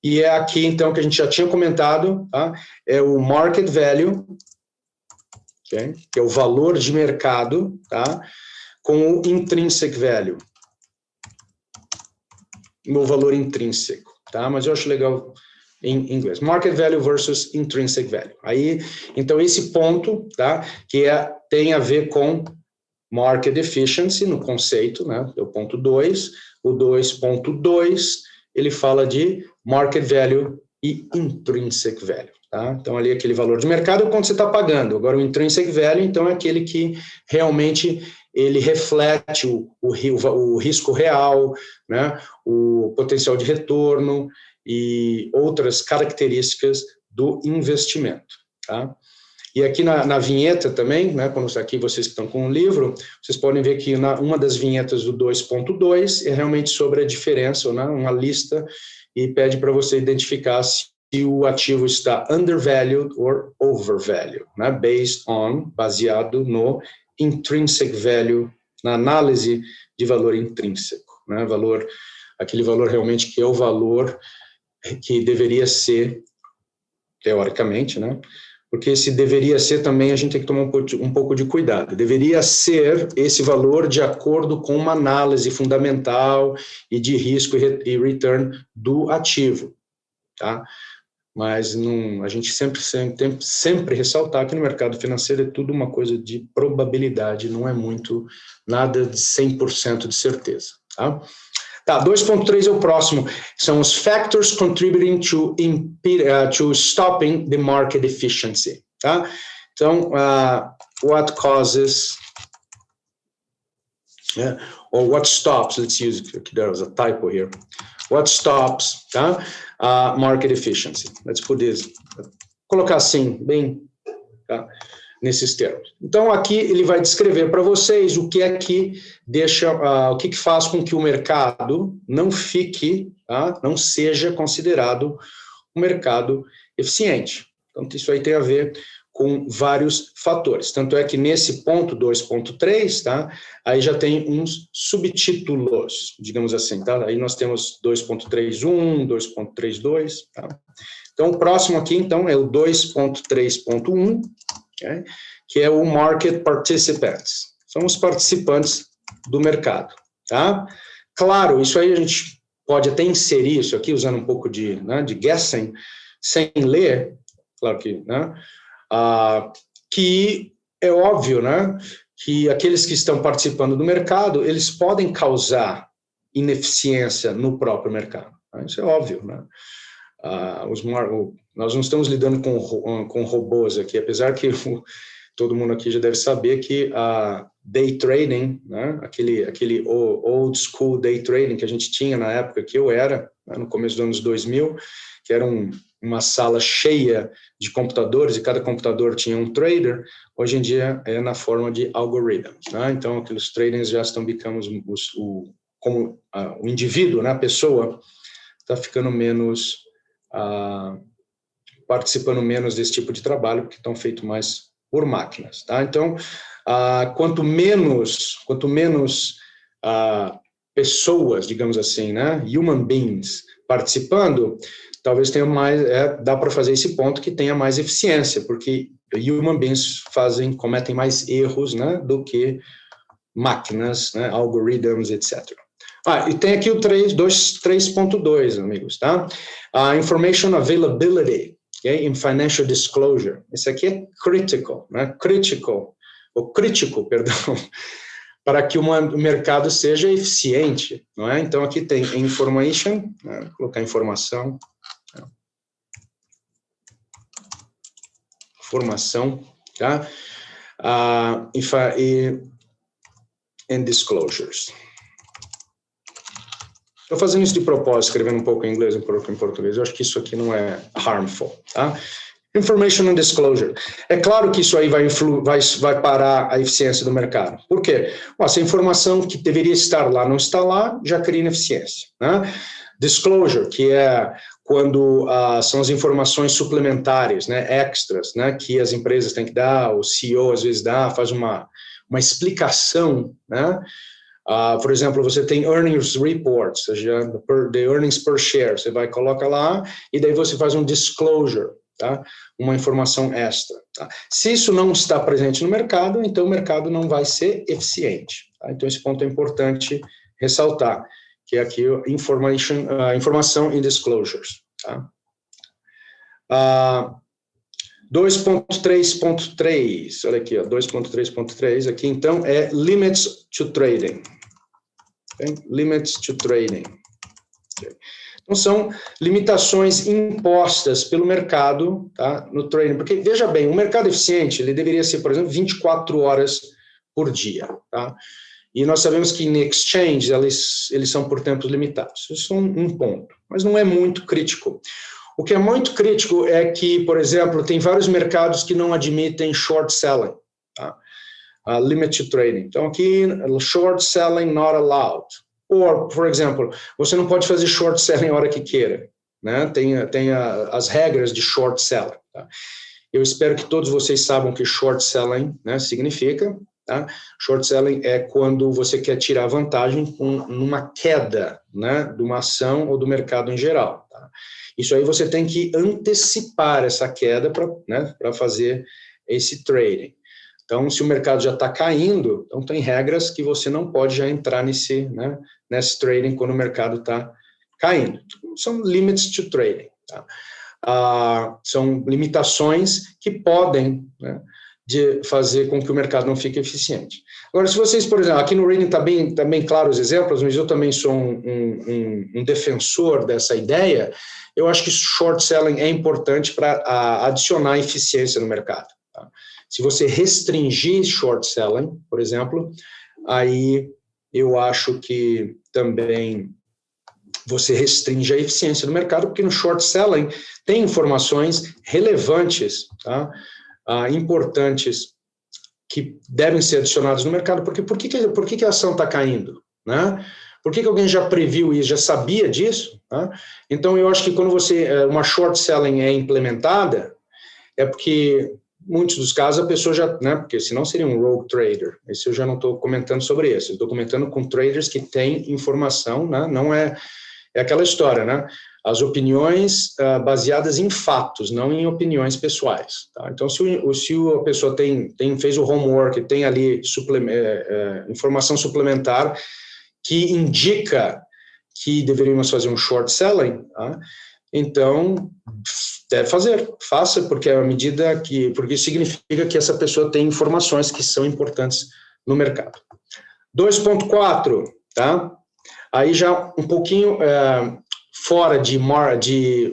E é aqui, então, que a gente já tinha comentado, tá? É o market value, okay? Que é o valor de mercado, tá? Com o intrinsic value. O valor intrínseco, tá? Mas eu acho legal em inglês. Market value versus intrinsic value. Aí, então, esse ponto, tá? Que tem a ver com market efficiency, no conceito, né? É o ponto 2. O 2.2, ele fala de market value e intrinsic value, tá? Então, ali, aquele valor de mercado é quanto você está pagando. Agora, o intrinsic value, então, é aquele que realmente ele reflete o risco real, né? O potencial de retorno e outras características do investimento, tá? E aqui na vinheta também, né, quando aqui vocês que estão com o livro, vocês podem ver que uma das vinhetas do 2.2 é realmente sobre a diferença, né, uma lista, e pede para você identificar se o ativo está undervalued or overvalued, né, baseado no intrinsic value, na análise de valor intrínseco, né, aquele valor realmente que é o valor que deveria ser, teoricamente, né, porque se deveria ser também, a gente tem que tomar um pouco de cuidado. Deveria ser esse valor de acordo com uma análise fundamental e de risco e return do ativo, tá? Mas a gente sempre ressaltar que no mercado financeiro é tudo uma coisa de probabilidade, não é nada de 100% de certeza, tá? Tá, 2.3 é o próximo, são os factors contributing to stopping the market efficiency, tá? Então, what causes, or what stops, let's use, there was a typo here, what stops, tá? Market efficiency, let's put this, colocar assim, bem, tá? Nesses termos. Então, aqui ele vai descrever para vocês o que é que deixa, o que faz com que o mercado não fique, tá? Não seja considerado um mercado eficiente. Então, isso aí tem a ver com vários fatores. Tanto é que nesse ponto 2.3, tá? Aí já tem uns subtítulos, digamos assim, tá? Aí nós temos 2.31, 2.32, tá? Então, o próximo aqui, então, é o 2.3.1, okay? Que é o Market Participants. São os participantes do mercado, tá? Claro, isso aí a gente pode até inserir isso aqui, usando um pouco de guessing, sem ler, claro que, né? Que é óbvio, né? Que aqueles que estão participando do mercado, eles podem causar ineficiência no próprio mercado. Né? Isso é óbvio, né? Nós não estamos lidando com robôs aqui, apesar que todo mundo aqui já deve saber que a day trading, né, aquele old school day trading que a gente tinha na época que eu era, né, no começo dos anos 2000, que era uma sala cheia de computadores e cada computador tinha um trader, hoje em dia é na forma de algoritmos, né? Então aqueles traders já estão como o indivíduo, né, a pessoa está ficando menos participando menos desse tipo de trabalho, porque estão feitos mais por máquinas, tá? Então, quanto menos pessoas, digamos assim, né, human beings participando, talvez tenha mais, dá para fazer esse ponto que tenha mais eficiência, porque human beings cometem mais erros, né, do que máquinas, né, algoritmos, etc. E tem aqui o 3.2, amigos, tá? Information availability, okay, in financial disclosure. Esse aqui é critical, né? Crítico, perdão, para que o mercado seja eficiente, não é? Então, aqui tem information, né? Vou colocar informação. Informação, tá? And disclosures. Estou fazendo isso de propósito, escrevendo um pouco em inglês, um pouco em português. Eu acho que isso aqui não é harmful, tá? Information and disclosure. É claro que isso aí vai parar a eficiência do mercado. Por quê? Se a informação que deveria estar lá não está lá, já cria ineficiência, né? Disclosure, que é quando são as informações suplementares, né, extras, né, que as empresas têm que dar, o CEO às vezes dá, faz uma uma explicação, né? Por exemplo, você tem earnings reports, ou seja, the earnings per share, você vai coloca lá e daí você faz um disclosure, tá? Uma informação extra. Tá? Se isso não está presente no mercado, então o mercado não vai ser eficiente. Tá? Então esse ponto é importante ressaltar, que é aqui informação e disclosures. Tá? 2.3.3, olha aqui, 2.3.3 aqui, então, é limits to trading. Okay? Limits to trading. Okay. Então, são limitações impostas pelo mercado, tá, no trading, porque, veja bem, o mercado eficiente, ele deveria ser, por exemplo, 24 horas por dia, tá? E nós sabemos que em exchange, eles são por tempos limitados. Isso é um ponto, mas não é muito crítico. O que é muito crítico é que, por exemplo, tem vários mercados que não admitem short selling, tá? Limited trading. Então, aqui, short selling not allowed. Ou, por exemplo, você não pode fazer short selling a hora que queira, né? Tem as regras de short selling. Tá? Eu espero que todos vocês saibam o que short selling, né, significa. Tá? Short selling é quando você quer tirar vantagem numa queda, né, de uma ação ou do mercado em geral. Tá? Isso aí você tem que antecipar essa queda para fazer esse trading. Então, se o mercado já está caindo, então tem regras que você não pode já entrar nesse trading quando o mercado está caindo. São limits to trading. Tá? São limitações que podem, né, de fazer com que o mercado não fique eficiente. Agora, se vocês, por exemplo, aqui no reading está bem claro os exemplos, mas eu também sou um defensor dessa ideia, eu acho que short selling é importante para adicionar eficiência no mercado. Tá? Se você restringir short selling, por exemplo, aí eu acho que também você restringe a eficiência do mercado, porque no short selling tem informações relevantes, tá? Importantes, que devem ser adicionadas no mercado, porque por que a ação está caindo? Né? Por que alguém já previu isso, já sabia disso? Né? Então, eu acho que quando uma short selling é implementada, é porque muitos dos casos a pessoa já, né, porque senão seria um rogue trader. Esse eu já não estou comentando sobre isso. Estou comentando com traders que têm informação, né, não é aquela história, né? As opiniões baseadas em fatos, não em opiniões pessoais. Tá? Então, se a pessoa fez o homework, tem ali informação suplementar que indica que deveríamos fazer um short selling, tá? Então deve faça, porque é a medida porque significa que essa pessoa tem informações que são importantes no mercado. 2.4, tá? Aí já um pouquinho fora de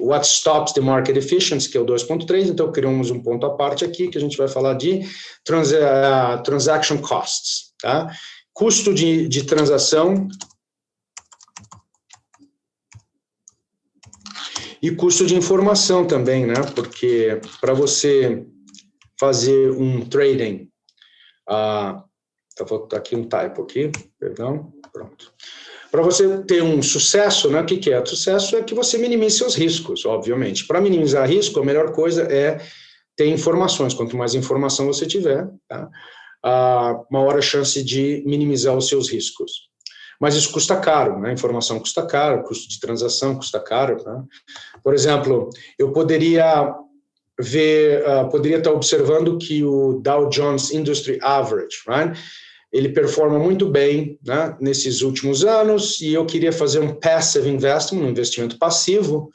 what stops the market efficiency, que é o 2.3, então criamos um ponto à parte aqui, que a gente vai falar de transaction costs, tá? Custo de transação e custo de informação também, né? Porque para você fazer um trading, tá aqui um typo aqui, perdão, pronto. Para você ter um sucesso, né? O que é? Sucesso é que você minimize seus riscos, obviamente. Para minimizar risco, a melhor coisa é ter informações. Quanto mais informação você tiver, tá? Maior a chance de minimizar os seus riscos. Mas isso custa caro, né? Informação custa caro, custo de transação custa caro. Né? Por exemplo, eu poderia estar observando que o Dow Jones Industry Average, right? Ele performa muito bem, né, nesses últimos anos, e eu queria fazer um passive investment, um investimento passivo,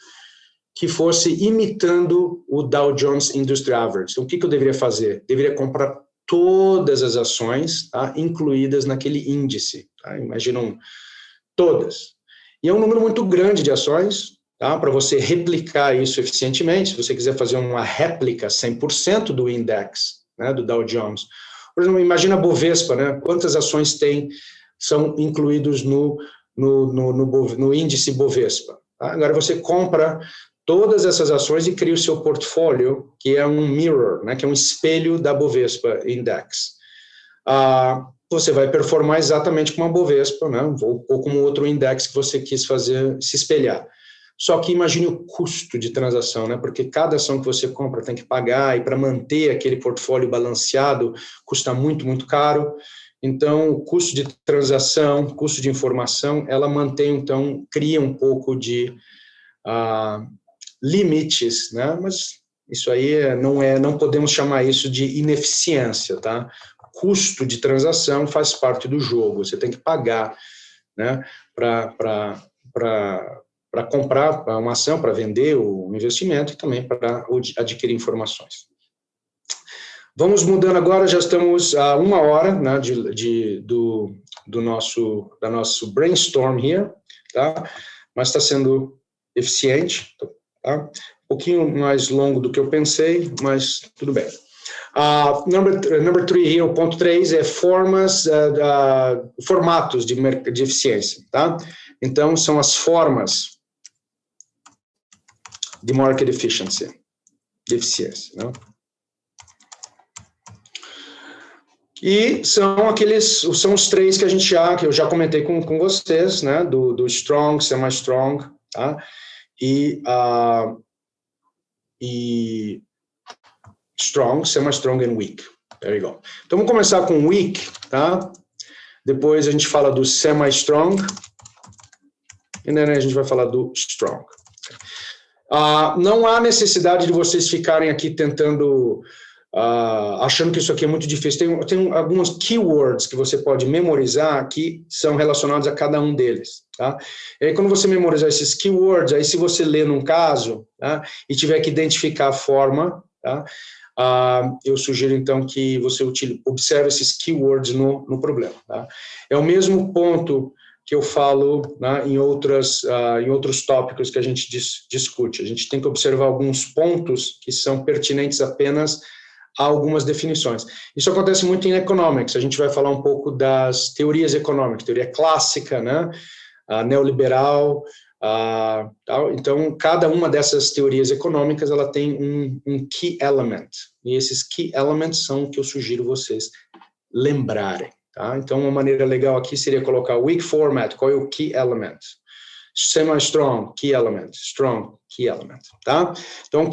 que fosse imitando o Dow Jones Industry Average. Então, o que eu deveria fazer? Deveria comprar todas as ações, tá, incluídas naquele índice. Tá? Imaginam todas. E é um número muito grande de ações, tá, para você replicar isso eficientemente. Se você quiser fazer uma réplica 100% do index, né, do Dow Jones. Por exemplo, imagina a Bovespa, né? Quantas ações são incluídos no índice Bovespa. Tá? Agora você compra todas essas ações e cria o seu portfólio, que é um mirror, né? Que é um espelho da Bovespa Index. Você vai performar exatamente como a Bovespa, né? Ou como outro index que você quis se espelhar. só que imagine o custo de transação, né? Porque cada ação que você compra tem que pagar, e para manter aquele portfólio balanceado custa muito, muito caro. Então, o custo de transação, custo de informação, ela mantém, então, cria um pouco de limites, né? Mas isso aí não podemos chamar isso de ineficiência, tá? Custo de transação faz parte do jogo, você tem que pagar, né, para comprar uma ação, para vender o investimento e também para adquirir informações. Vamos mudando agora, já estamos a 1 hora, né, do nosso brainstorm here, tá? Mas está sendo eficiente, tá? Um pouquinho mais longo do que eu pensei, mas tudo bem. Number 3 here, o ponto 3 é formatos de eficiência, tá? Então, são as formas de market efficiency, de eficiência, né? E são os 3 que que eu já comentei com vocês, né? Do strong, semi-strong, tá? E strong, semi-strong and weak. There you go. Então, vamos começar com weak, tá? Depois a gente fala do semi-strong. E daí a gente vai falar do strong. Não há necessidade de vocês ficarem aqui tentando, achando que isso aqui é muito difícil. Tem alguns keywords que você pode memorizar que são relacionados a cada um deles, tá? E aí, quando você memorizar esses keywords, aí se você ler num caso, tá, e tiver que identificar a forma, tá, eu sugiro, então, que você observe esses keywords no problema, tá? É o mesmo ponto que eu falo, né, em outros tópicos que a gente discute. A gente tem que observar alguns pontos que são pertinentes apenas a algumas definições. Isso acontece muito em economics. A gente vai falar um pouco das teorias econômicas, teoria clássica, né, neoliberal, tal. Então, cada uma dessas teorias econômicas, ela tem um key element, e esses key elements são o que eu sugiro vocês lembrarem, tá? Então, uma maneira legal aqui seria colocar weak format, qual é o key element? Semi-strong, key element, strong, key element, tá? Então,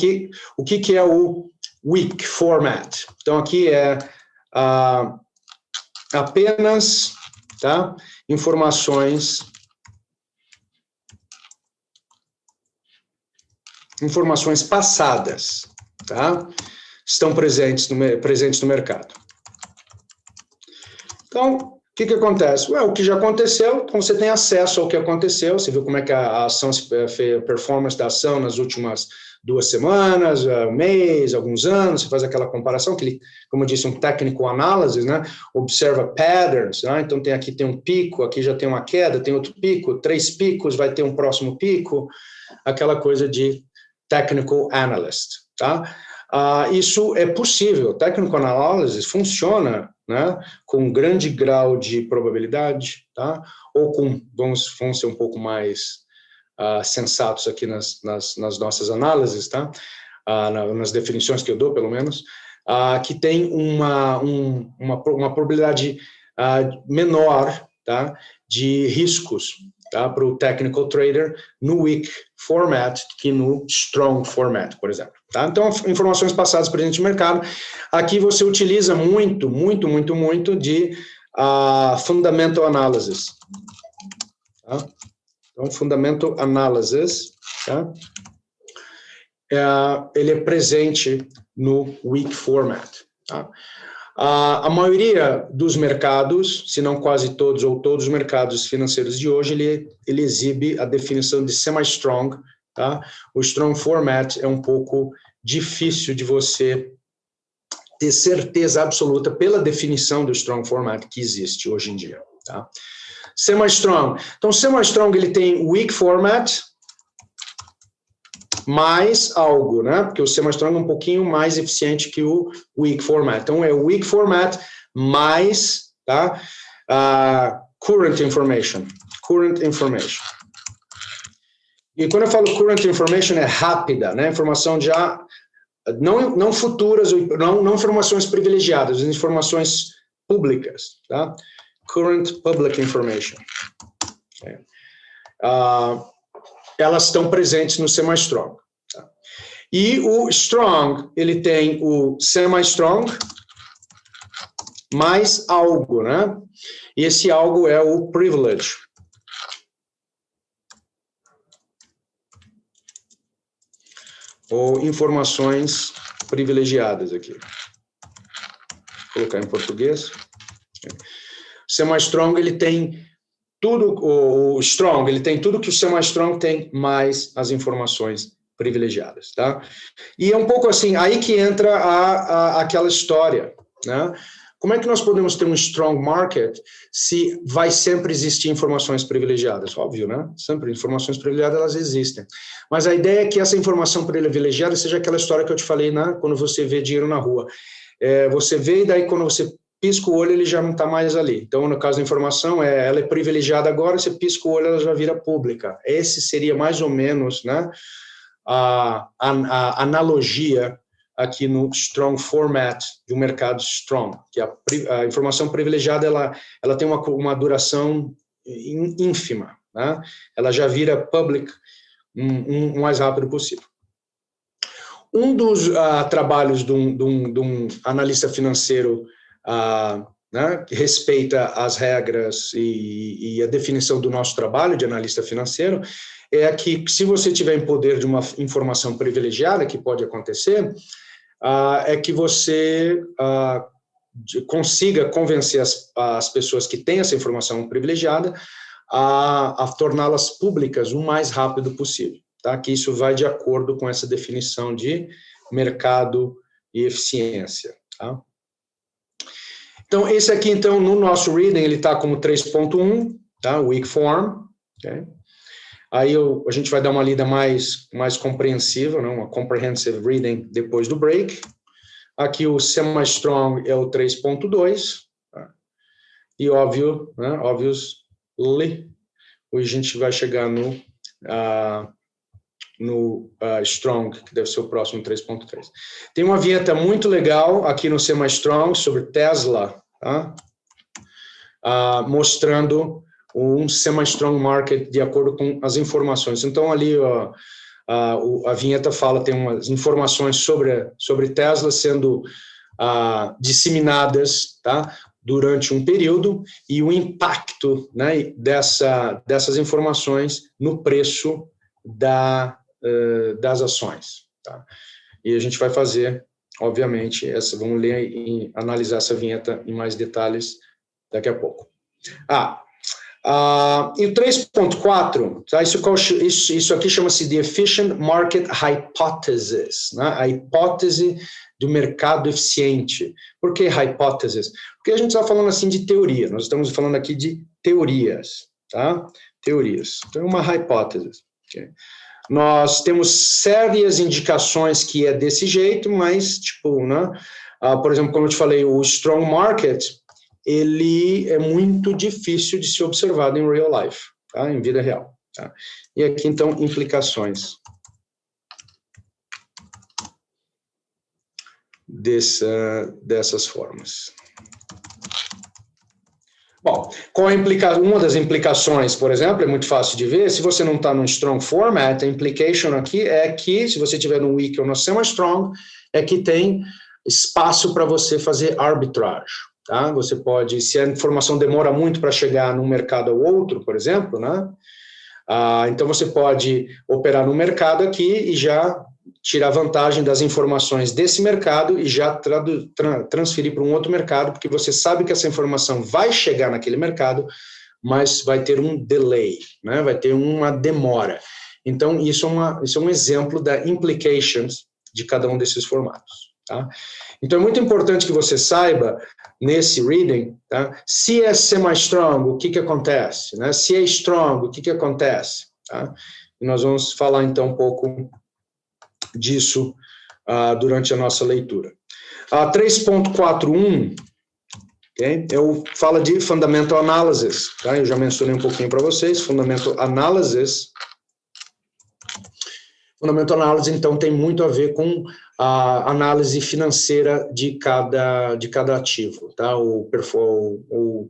o que é o weak format? Então, aqui é apenas, tá, informações passadas, tá? Estão presentes no mercado. Então, o que acontece? O que já aconteceu, então você tem acesso ao que aconteceu, você viu como é que a ação, a performance da ação nas últimas 2 semanas, um mês, alguns anos, você faz aquela comparação, como eu disse, um technical analysis, né? Observa patterns, né? Então aqui tem um pico, aqui já tem uma queda, tem outro pico, 3 picos, vai ter um próximo pico, aquela coisa de technical analyst, tá? Isso é possível, technical analysis funciona, né, com um grande grau de probabilidade, tá? Ou vamos ser um pouco mais sensatos aqui nas nossas análises, tá? Nas definições que eu dou, pelo menos, que tem uma probabilidade menor, tá, de riscos, tá, para o technical trader no weak format que no strong format, por exemplo. Tá? Então, informações passadas presentes no mercado. Aqui você utiliza muito de fundamental analysis. Tá? Então, fundamental analysis, tá? Ele é presente no weak format. Tá? A maioria dos mercados, se não quase todos ou todos os mercados financeiros de hoje, ele exibe a definição de semi-strong, tá? O strong format é um pouco difícil de você ter certeza absoluta pela definição do strong format que existe hoje em dia, tá? Semi-strong. Então, semi-strong ele tem weak format mais algo, né? Porque o semi-strong é um pouquinho mais eficiente que o weak format. Então, é o weak format mais, tá? Current information. E quando eu falo current information, é rápida, né? Informação já, não futuras, não informações privilegiadas, informações públicas, tá? Current public information. Okay. elas estão presentes no semi-strong. Tá? E o strong, ele tem o semi-strong mais algo, né? E esse algo é o privilege. Ou informações privilegiadas aqui. Vou colocar em português. O semi-strong, ele tem tudo, o strong, ele tem tudo que o semi-strong tem, mais as informações privilegiadas, tá? E é um pouco assim, aí que entra aquela história, né? Como é que nós podemos ter um strong market se vai sempre existir informações privilegiadas? Óbvio, né? Sempre informações privilegiadas, elas existem. Mas a ideia é que essa informação privilegiada seja aquela história que eu te falei, né? Quando você vê dinheiro na rua. Você vê e daí quando você pisca o olho, ele já não está mais ali. Então, no caso da informação, ela é privilegiada agora, você pisca o olho, ela já vira pública. Esse seria mais ou menos, né, a analogia aqui no strong format do mercado strong, que a informação privilegiada, ela tem uma duração ínfima, né? Ela já vira public o mais rápido possível. Um dos trabalhos de um analista financeiro né, que respeita as regras e a definição do nosso trabalho de analista financeiro, é que se você tiver em poder de uma informação privilegiada, que pode acontecer, é que você consiga convencer as pessoas que têm essa informação privilegiada a torná-las públicas o mais rápido possível, tá? Que isso vai de acordo com essa definição de mercado e eficiência, tá? Então, esse aqui, então, no nosso reading, ele está como 3.1, tá? Weak form, ok? Aí a gente vai dar uma lida mais compreensiva, né? Uma comprehensive reading depois do break. Aqui o semi-strong é o 3.2. Tá? E óbvio, né? Obviously, a gente vai chegar no strong, que deve ser o próximo 3.3. Tem uma vinheta muito legal aqui no semi-strong sobre Tesla, tá? Mostrando um semi-strong market de acordo com as informações. Então, ali a vinheta tem umas informações sobre Tesla sendo disseminadas, tá, durante um período e o impacto, né, dessas informações no preço das ações. Tá? E a gente vai fazer, obviamente, vamos ler e analisar essa vinheta em mais detalhes daqui a pouco. E o 3.4, tá? Isso aqui chama-se The Efficient Market Hypothesis, né? A hipótese do mercado eficiente. Por que hypothesis? Porque a gente está falando assim de teoria, nós estamos falando aqui de teorias, tá? Teorias. Então, uma hipótese. Okay? Nós temos sérias indicações que é desse jeito, mas, tipo, né? Por exemplo, como eu te falei, o strong market, ele é muito difícil de ser observado em real life, tá? Em vida real. Tá? E aqui, então, implicações dessas formas. Bom, uma das implicações, por exemplo, é muito fácil de ver, se você não está num strong format, a implication aqui é que, se você tiver no weak ou no semi-strong, é que tem espaço para você fazer arbitrage. Tá? Você pode, se a informação demora muito para chegar num mercado ou outro, por exemplo, né? Então você pode operar no mercado aqui e já tirar vantagem das informações desse mercado e já transferir para um outro mercado, porque você sabe que essa informação vai chegar naquele mercado, mas vai ter um delay, né? Vai ter uma demora. Então, isso é um exemplo da implications de cada um desses formatos. Tá? Então, é muito importante que você saiba, nesse reading, tá? Se é semi-strong, o que acontece? Né? Se é strong, o que acontece? Tá? E nós vamos falar, então, um pouco disso durante a nossa leitura. 3.41, okay? Fala de Fundamental Analysis. Tá? Eu já mencionei um pouquinho para vocês, Fundamental Analysis. Fundamental Analysis, então, tem muito a ver com a análise financeira de cada ativo, tá?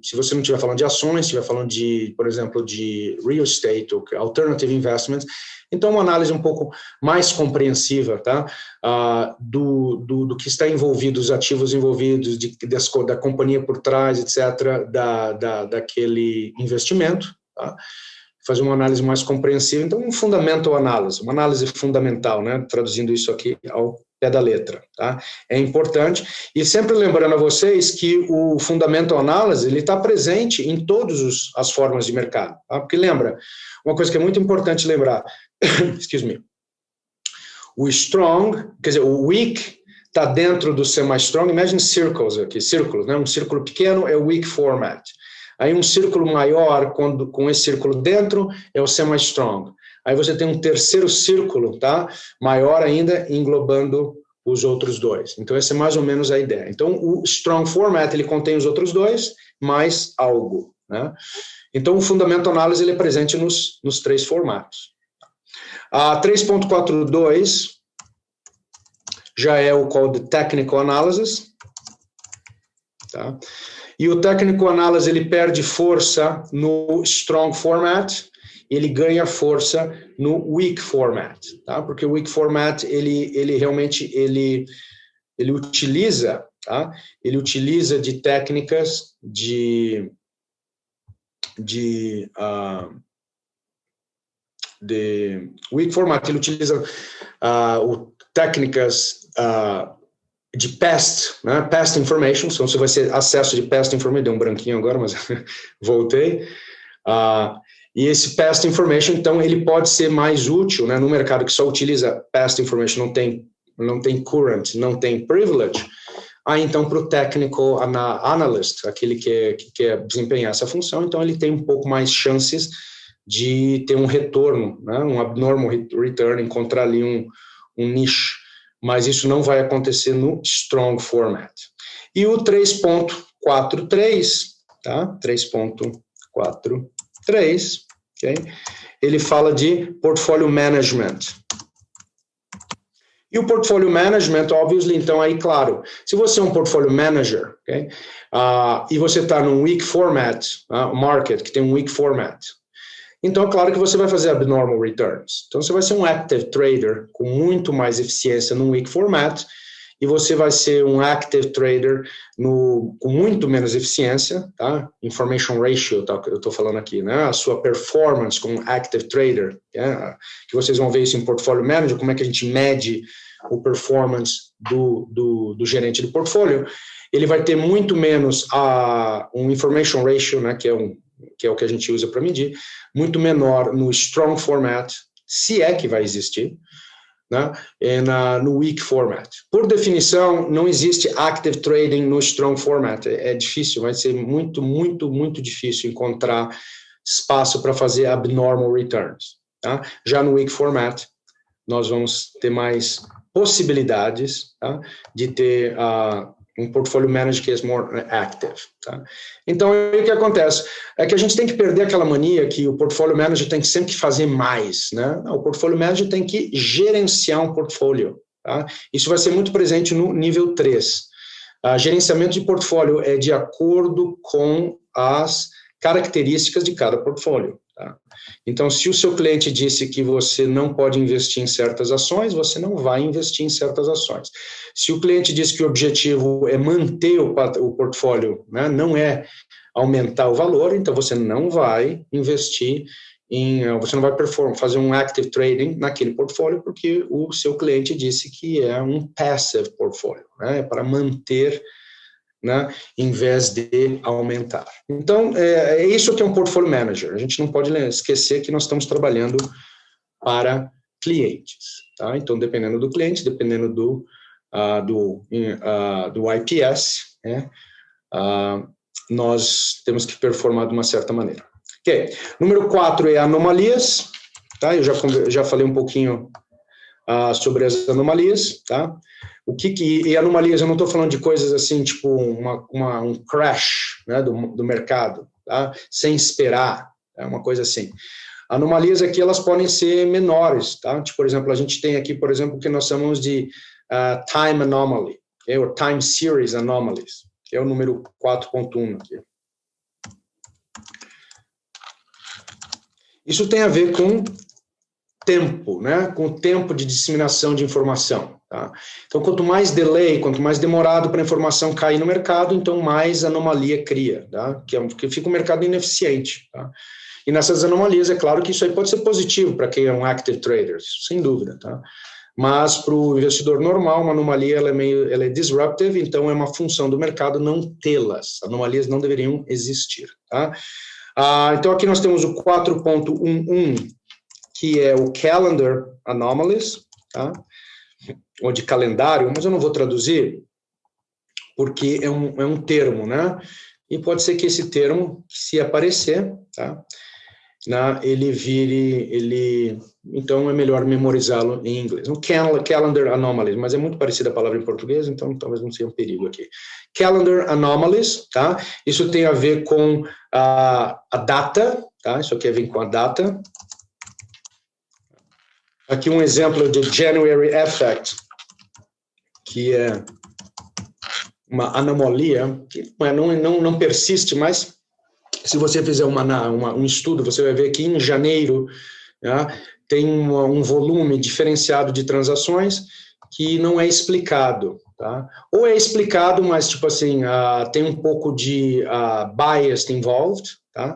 Se você não estiver falando de ações, estiver falando de, por exemplo, de real estate ou alternative investments, então uma análise um pouco mais compreensiva, tá? Do que está envolvido, os ativos envolvidos, da companhia por trás, etc., daquele investimento, tá? Fazer uma análise mais compreensiva, então uma fundamental análise, uma análise fundamental, né? Traduzindo isso aqui ao pé da letra, tá? É importante, e sempre lembrando a vocês que o fundamental análise, ele está presente em todas as formas de mercado, tá? Porque lembra, uma coisa que é muito importante lembrar, excuse me, o strong, quer dizer, o weak está dentro do semi-strong, imagine circles aqui, círculos, né? Um círculo pequeno é o weak format, aí um círculo maior, com esse círculo dentro, é o semi-strong. Aí você tem um terceiro círculo, tá? Maior ainda, englobando os outros dois. Então, essa é mais ou menos a ideia. Então, o strong format, ele contém os outros dois, mais algo, né? Então, o fundamental análise, ele é presente nos três formatos. A 3.42 já é o called technical analysis, tá? E o technical analysis, ele perde força no strong format, ele ganha força no weak format, tá? Porque o weak format, ele realmente, ele utiliza, tá? Ele utiliza de técnicas de weak format, ele utiliza técnicas de past, né? Past information, então você vai ser acesso de past information, deu um branquinho agora, mas voltei. E esse past information, então, ele pode ser mais útil, né, no mercado que só utiliza past information, não tem current, não tem privilege. Aí, então, para o technical analyst, aquele que quer desempenhar essa função, então ele tem um pouco mais chances de ter um retorno, né, um abnormal return, encontrar ali um nicho. Mas isso não vai acontecer no strong format. E o 3.43, tá? 3.43, ok? Ele fala de portfólio management. E o portfólio management, obviously, então aí, claro, se você é um portfólio manager, ok? E você está num weak format, market, que tem um weak format, então é claro que você vai fazer abnormal returns. Então você vai ser um active trader com muito mais eficiência no weak format, e você vai ser um active trader com muito menos eficiência, tá? Information ratio, tá? Eu estou falando aqui, né? A sua performance como active trader, que vocês vão ver isso em portfólio manager, como é que a gente mede o performance do gerente de portfólio. Ele vai ter muito menos um information ratio, né? Que é o que a gente usa para medir, muito menor no strong format, se é que vai existir, né? E no weak format. Por definição, não existe active trading no strong format. É difícil, vai ser muito, muito, muito difícil encontrar espaço para fazer abnormal returns, tá? Já no weak format, nós vamos ter mais possibilidades, tá? De ter um portfólio manager que é more active, tá? Então, o que acontece? É que a gente tem que perder aquela mania que o portfólio manager tem que sempre fazer mais, né? Não, o portfólio manager tem que gerenciar um portfólio, tá? Isso vai ser muito presente no nível 3. Gerenciamento de portfólio é de acordo com as características de cada portfólio, tá? Então, se o seu cliente disse que você não pode investir em certas ações, você não vai investir em certas ações. Se o cliente disse que o objetivo é manter o portfólio, né, não é aumentar o valor, então você não vai investir você não vai fazer um active trading naquele portfólio, porque o seu cliente disse que é um passive portfólio, né, é para manter, né, em vez de aumentar. Então, é isso que é um portfólio manager. A gente não pode esquecer que nós estamos trabalhando para clientes, tá? Então, dependendo do cliente, dependendo do IPS, né, nós temos que performar de uma certa maneira. Ok. Número 4 é anomalias, tá? Eu já falei um pouquinho sobre as anomalias, tá? E anomalias, eu não estou falando de coisas assim, tipo um crash, né, do mercado, tá? Sem esperar, é uma coisa assim. Anomalias aqui, elas podem ser menores, tá? Tipo, por exemplo, a gente tem aqui, por exemplo, o que nós chamamos de time anomaly, okay? Ou time series anomalies, que é o número 4.1 aqui. Isso tem a ver com tempo, né? Com o tempo de disseminação de informação. Tá? Então, quanto mais delay, quanto mais demorado para a informação cair no mercado, então mais anomalia cria, tá? Que fica o mercado ineficiente. Tá? E nessas anomalias, é claro que isso aí pode ser positivo para quem é um active trader, sem dúvida. Tá? Mas para o investidor normal, uma anomalia ela é disruptive, então é uma função do mercado não tê-las. Anomalias não deveriam existir. Tá? Então, aqui nós temos o 4.11, que é o calendar anomalies, tá? Ou de calendário, mas eu não vou traduzir, porque é um termo, né? E pode ser que esse termo, se aparecer, tá? Então é melhor memorizá-lo em inglês. Um calendar anomalies, mas é muito parecida a palavra em português, então talvez não seja um perigo aqui. Calendar anomalies, tá? Isso tem a ver com a data, tá? Isso aqui vem com a data. Aqui um exemplo de January effect, que é uma anomalia que não persiste, mas se você fizer um estudo, você vai ver que em janeiro, né, tem um volume diferenciado de transações que não é explicado. Tá? Ou é explicado, mas tipo assim, tem um pouco de bias involved, tá?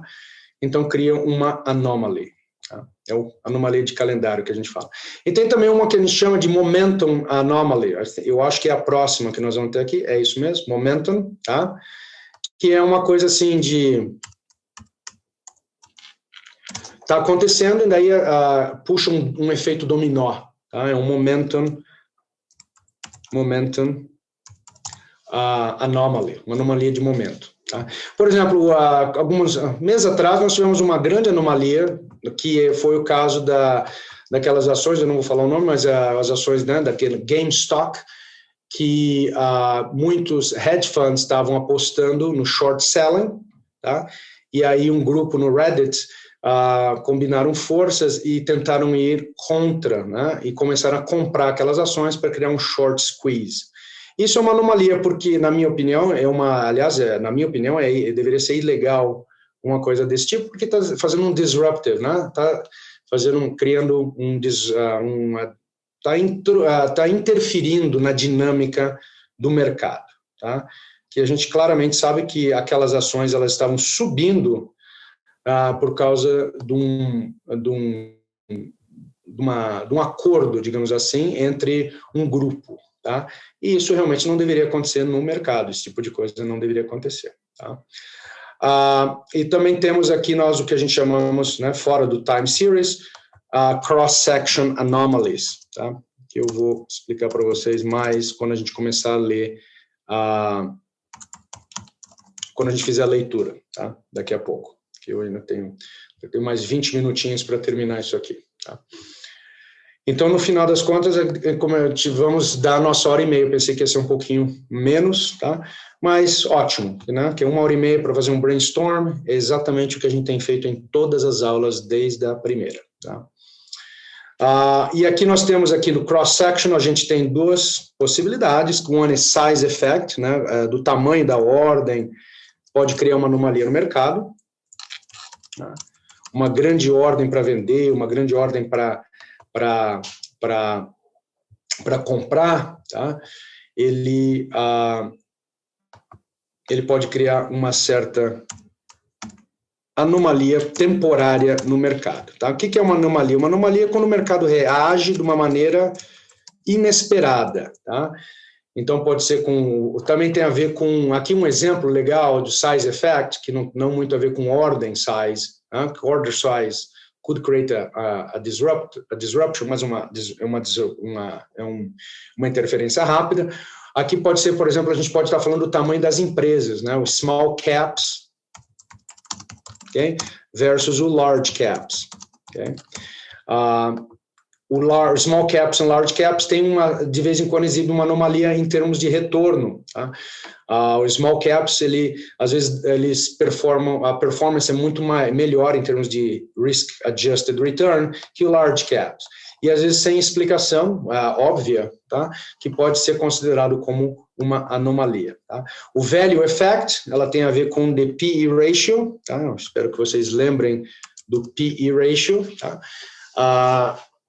Então cria uma anomaly. Tá? É a anomalia de calendário que a gente fala. E tem também uma que a gente chama de momentum anomaly. Eu acho que é a próxima que nós vamos ter aqui, é isso mesmo, momentum, tá? Que é uma coisa assim de... Está acontecendo e daí puxa um efeito dominó, tá? É um momentum anomaly, uma anomalia de momento. Tá? Por exemplo, alguns meses atrás nós tivemos uma grande anomalia, que foi o caso daquelas ações, eu não vou falar o nome, mas as ações, né, daquele GameStop, que muitos hedge funds estavam apostando no short selling, tá? E aí um grupo no Reddit combinaram forças e tentaram ir contra, né? E começaram a comprar aquelas ações para criar um short squeeze. Isso é uma anomalia, porque, na minha opinião, deveria ser ilegal uma coisa desse tipo, porque está fazendo um disruptive, né? Está interferindo na dinâmica do mercado, tá? Que a gente claramente sabe que aquelas ações elas estavam subindo por causa de um acordo, digamos assim, entre um grupo. Tá? E isso realmente não deveria acontecer no mercado, esse tipo de coisa não deveria acontecer. Tá? E também temos aqui nós o que a gente chamamos, né, fora do time series, cross-section anomalies, tá? Que eu vou explicar para vocês mais quando a gente começar a ler, quando a gente fizer a leitura, tá? Daqui a pouco, que eu ainda tenho mais 20 minutinhos para terminar isso aqui. Tá? Então, no final das contas, vamos dar a nossa hora e meia. Eu pensei que ia ser um pouquinho menos, tá? Mas ótimo, né? Que 1h30 para fazer um brainstorm é exatamente o que a gente tem feito em todas as aulas desde a primeira, tá? E aqui nós temos aqui no cross-section, a gente tem duas possibilidades. One é size effect, né? Do tamanho da ordem, pode criar uma anomalia no mercado. Tá? Uma grande ordem para vender, uma grande ordem para comprar, tá? Ele pode criar uma certa anomalia temporária no mercado. Tá? O que é uma anomalia? Uma anomalia é quando o mercado reage de uma maneira inesperada. Tá? Então, pode ser também tem a ver com... Aqui um exemplo legal do size effect, que não muito a ver com ordem size, tá? Order size could create a disruption, mas uma interferência rápida. Aqui pode ser, por exemplo, a gente pode estar falando do tamanho das empresas, né? Os small caps, okay? Versus o large caps. Okay? Small caps e large caps tem de vez em quando exibe uma anomalia em termos de retorno. Tá? Os small caps, às vezes, a performance é muito melhor em termos de risk-adjusted return que o large caps. e às vezes sem explicação óbvia, tá? Que pode ser considerado como uma anomalia. Tá? O value effect, ela tem a ver com o P/E ratio, tá? Eu espero que vocês lembrem do P/E ratio, tá?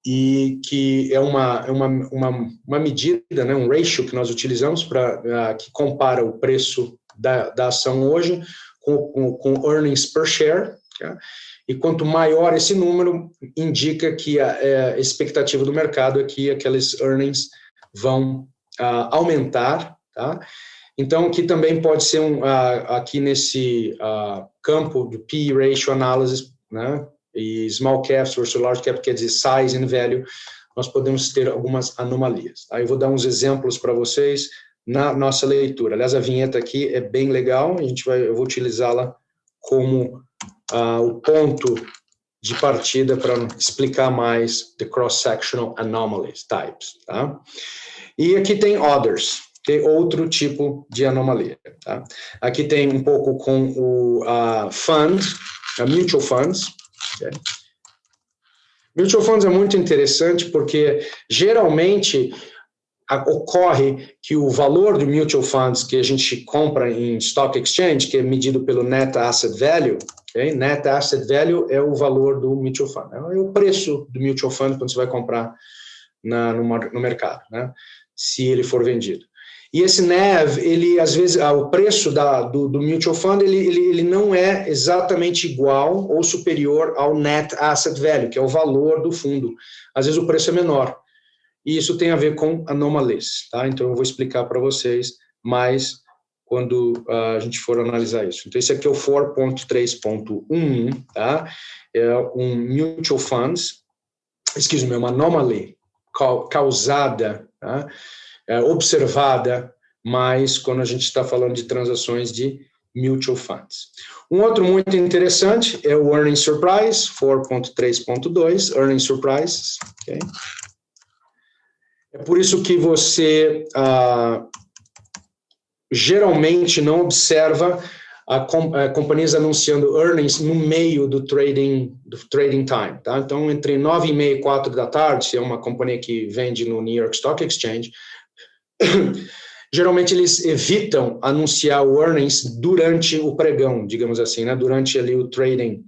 E que é uma medida, né, um ratio que nós utilizamos que compara o preço da ação hoje com earnings per share, tá? E quanto maior esse número, indica que a expectativa do mercado é que aqueles earnings vão aumentar, tá? Então, aqui também pode ser aqui nesse campo do P/E ratio analysis, né? E small caps versus large cap, quer dizer size and value, nós podemos ter algumas anomalias. Aí eu vou dar uns exemplos para vocês na nossa leitura. Aliás, a vinheta aqui é bem legal, eu vou utilizá-la como o ponto de partida para explicar mais the cross-sectional anomalies types, tá? E aqui tem others, tem outro tipo de anomalia, tá? Aqui tem um pouco com o mutual funds. Okay. Mutual funds é muito interessante porque geralmente ocorre que o valor do mutual funds que a gente compra em stock exchange, que é medido pelo net asset value, okay? Net asset value é o valor do mutual fund, é o preço do mutual fund quando você vai comprar no mercado, né? Se ele for vendido. E esse NAV, ele às vezes, o preço do mutual fund, ele não é exatamente igual ou superior ao net asset value, que é o valor do fundo. Às vezes o preço é menor. E isso tem a ver com anomalies, tá? Então eu vou explicar para vocês mais quando a gente for analisar isso. Então esse aqui é o 4.3.1, tá? É um mutual funds, uma anomaly causada, tá? Observada, mas quando a gente está falando de transações de mutual funds. Um outro muito interessante é o earnings surprise, 4.3.2, earnings surprises. Okay? É por isso que você geralmente não observa companhias anunciando earnings no meio do trading time. Tá? Então, entre 9h30 e 4 da tarde, se é uma companhia que vende no New York Stock Exchange, geralmente eles evitam anunciar o earnings durante o pregão, digamos assim, né? Durante ali o trading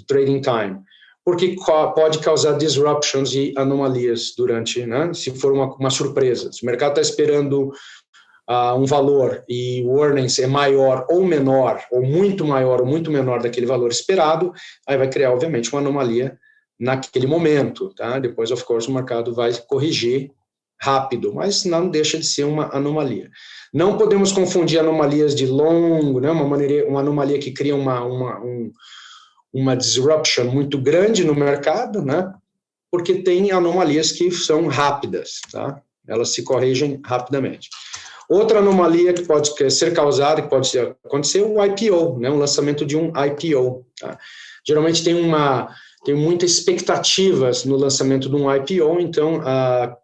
time, porque pode causar disruptions e anomalias durante, né? Se for uma surpresa. Se o mercado está esperando um valor e o earnings é maior ou menor, ou muito maior ou muito menor daquele valor esperado, aí vai criar, obviamente, uma anomalia naquele momento, tá? Depois, of course, o mercado vai corrigir rápido, mas não deixa de ser uma anomalia. Não podemos confundir anomalias de longo, né, uma anomalia que cria uma disruption muito grande no mercado, né, porque tem anomalias que são rápidas, tá? Elas se corrigem rapidamente. Outra anomalia que pode ser causada, que pode acontecer, é o IPO, né, o lançamento de um IPO. Tá? Geralmente tem muitas expectativas no lançamento de um IPO, então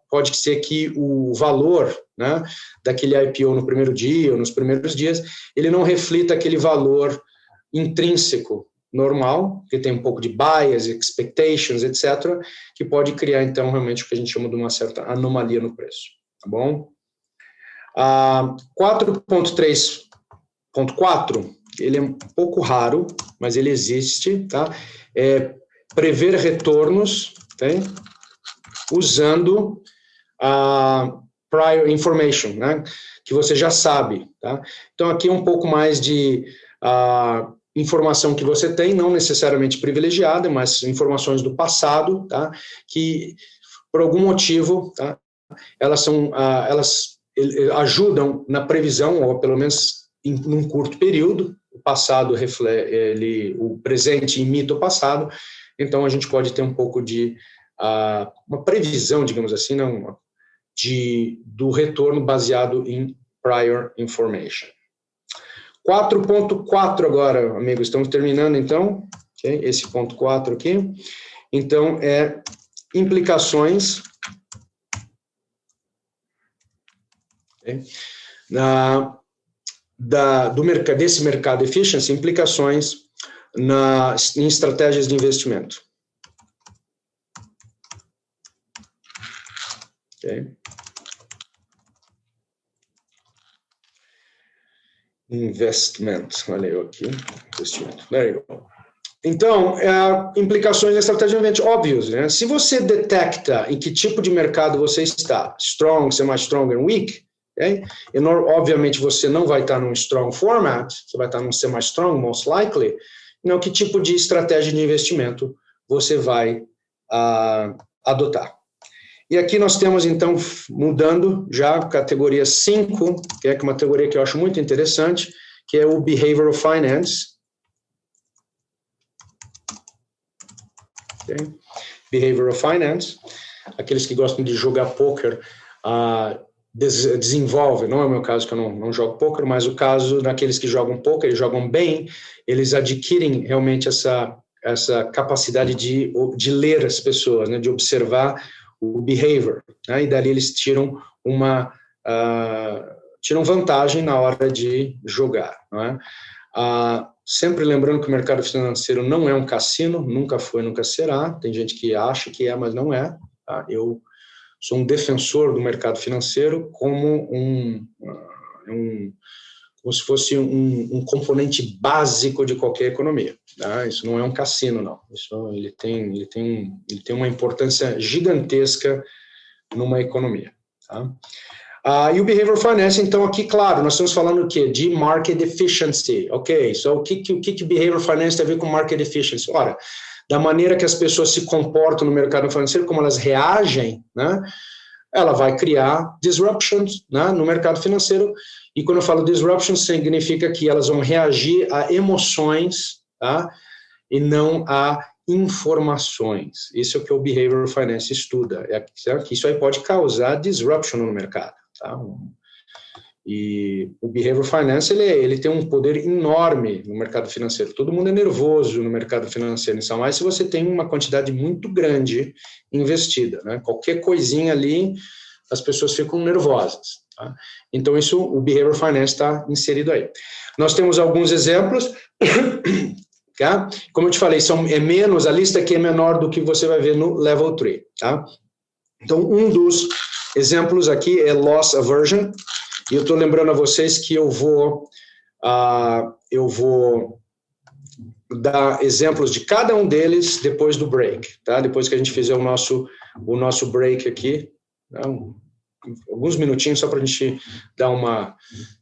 pode ser que o valor, né, daquele IPO no primeiro dia ou nos primeiros dias, ele não reflita aquele valor intrínseco normal, que tem um pouco de bias, expectations, etc., que pode criar, então, realmente o que a gente chama de uma certa anomalia no preço. Tá bom? 4.3.4, ele é um pouco raro, mas ele existe, tá? Prever retornos, okay? Usando prior information, né? Que você já sabe, tá? Então, aqui é um pouco mais de informação que você tem, não necessariamente privilegiada, mas informações do passado, tá? Que, por algum motivo, tá? Elas ajudam na previsão, ou pelo menos num curto período. O passado reflete, o presente imita o passado, então a gente pode ter um pouco de uma previsão, digamos assim, não, do retorno baseado em prior information. 4.4 agora, amigos, estamos terminando então, okay? Esse ponto 4 aqui. Então, implicações, okay? Desse mercado efficiency, implicações em estratégias de investimento. Okay? Investment, olha eu aqui, investimento, there you go. Então, implicações da estratégia de investimento óbvias, né? Se você detecta em que tipo de mercado você está, strong, semi-strong and weak, okay? E obviamente você não vai estar num strong format, você vai estar num semi-strong, most likely, então que tipo de estratégia de investimento você vai adotar. E aqui nós temos, então, mudando já a categoria 5, que é uma categoria que eu acho muito interessante, que é o Behavioral Finance. Okay. Behavioral Finance. Aqueles que gostam de jogar poker desenvolvem, não é o meu caso que eu não jogo poker, mas o caso daqueles que jogam poker, eles jogam bem, eles adquirem realmente essa capacidade de ler as pessoas, né, de observar o behavior, né, e dali eles tiram vantagem na hora de jogar, não é? Sempre lembrando que o mercado financeiro não é um cassino, nunca foi, nunca será. Tem gente que acha que é, mas não é. Tá? Eu sou um defensor do mercado financeiro como como se fosse um componente básico de qualquer economia. Tá? Isso não é um cassino, não. Ele tem uma importância gigantesca numa economia. Tá? E o Behavioral Finance, então, aqui, claro, nós estamos falando o quê? De Market Efficiency. Ok, so o que Behavioral Finance tem a ver com Market Efficiency? Ora, da maneira que as pessoas se comportam no mercado financeiro, como elas reagem, né? Ela vai criar disruptions, né, no mercado financeiro. E quando eu falo disruptions, significa que elas vão reagir a emoções, tá? E não a informações. Isso é o que o Behavioral Finance estuda. Que isso aí pode causar disruption no mercado. Tá? E o Behavioral Finance ele tem um poder enorme no mercado financeiro. Todo mundo é nervoso no mercado financeiro, ainda mais se você tem uma quantidade muito grande investida. Né? Qualquer coisinha ali, as pessoas ficam nervosas. Tá? Então, o Behavioral Finance está inserido aí. Nós temos alguns exemplos. Tá? Como eu te falei, a lista aqui é menor do que você vai ver no Level 3. Tá? Então, um dos exemplos aqui é Loss Aversion, e eu estou lembrando a vocês que eu vou dar exemplos de cada um deles depois do break, tá? Depois que a gente fizer o nosso break aqui, tá? Alguns minutinhos só para a gente dar uma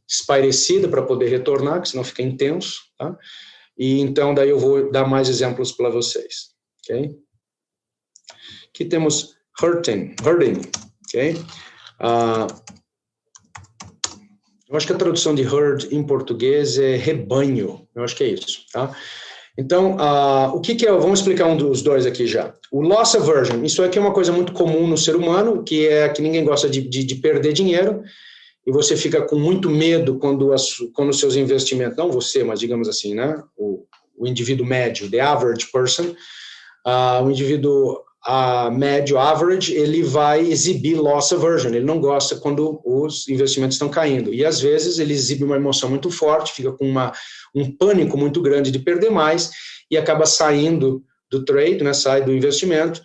espairecida para poder retornar, que senão fica intenso, tá? E então daí eu vou dar mais exemplos para vocês, ok? Aqui temos herding, ok? Eu acho que a tradução de herd em português é rebanho, eu acho que é isso, tá? Então, o que é, vamos explicar um dos dois aqui já. O loss aversion, isso aqui é uma coisa muito comum no ser humano, que é que ninguém gosta de perder dinheiro, e você fica com muito medo quando os seus investimentos, não você, mas digamos assim, né? O indivíduo médio, the average person, o indivíduo médio, average, ele vai exibir loss aversion, ele não gosta quando os investimentos estão caindo, e às vezes ele exibe uma emoção muito forte, fica com um pânico muito grande de perder mais, e acaba saindo do trade, né, sai do investimento,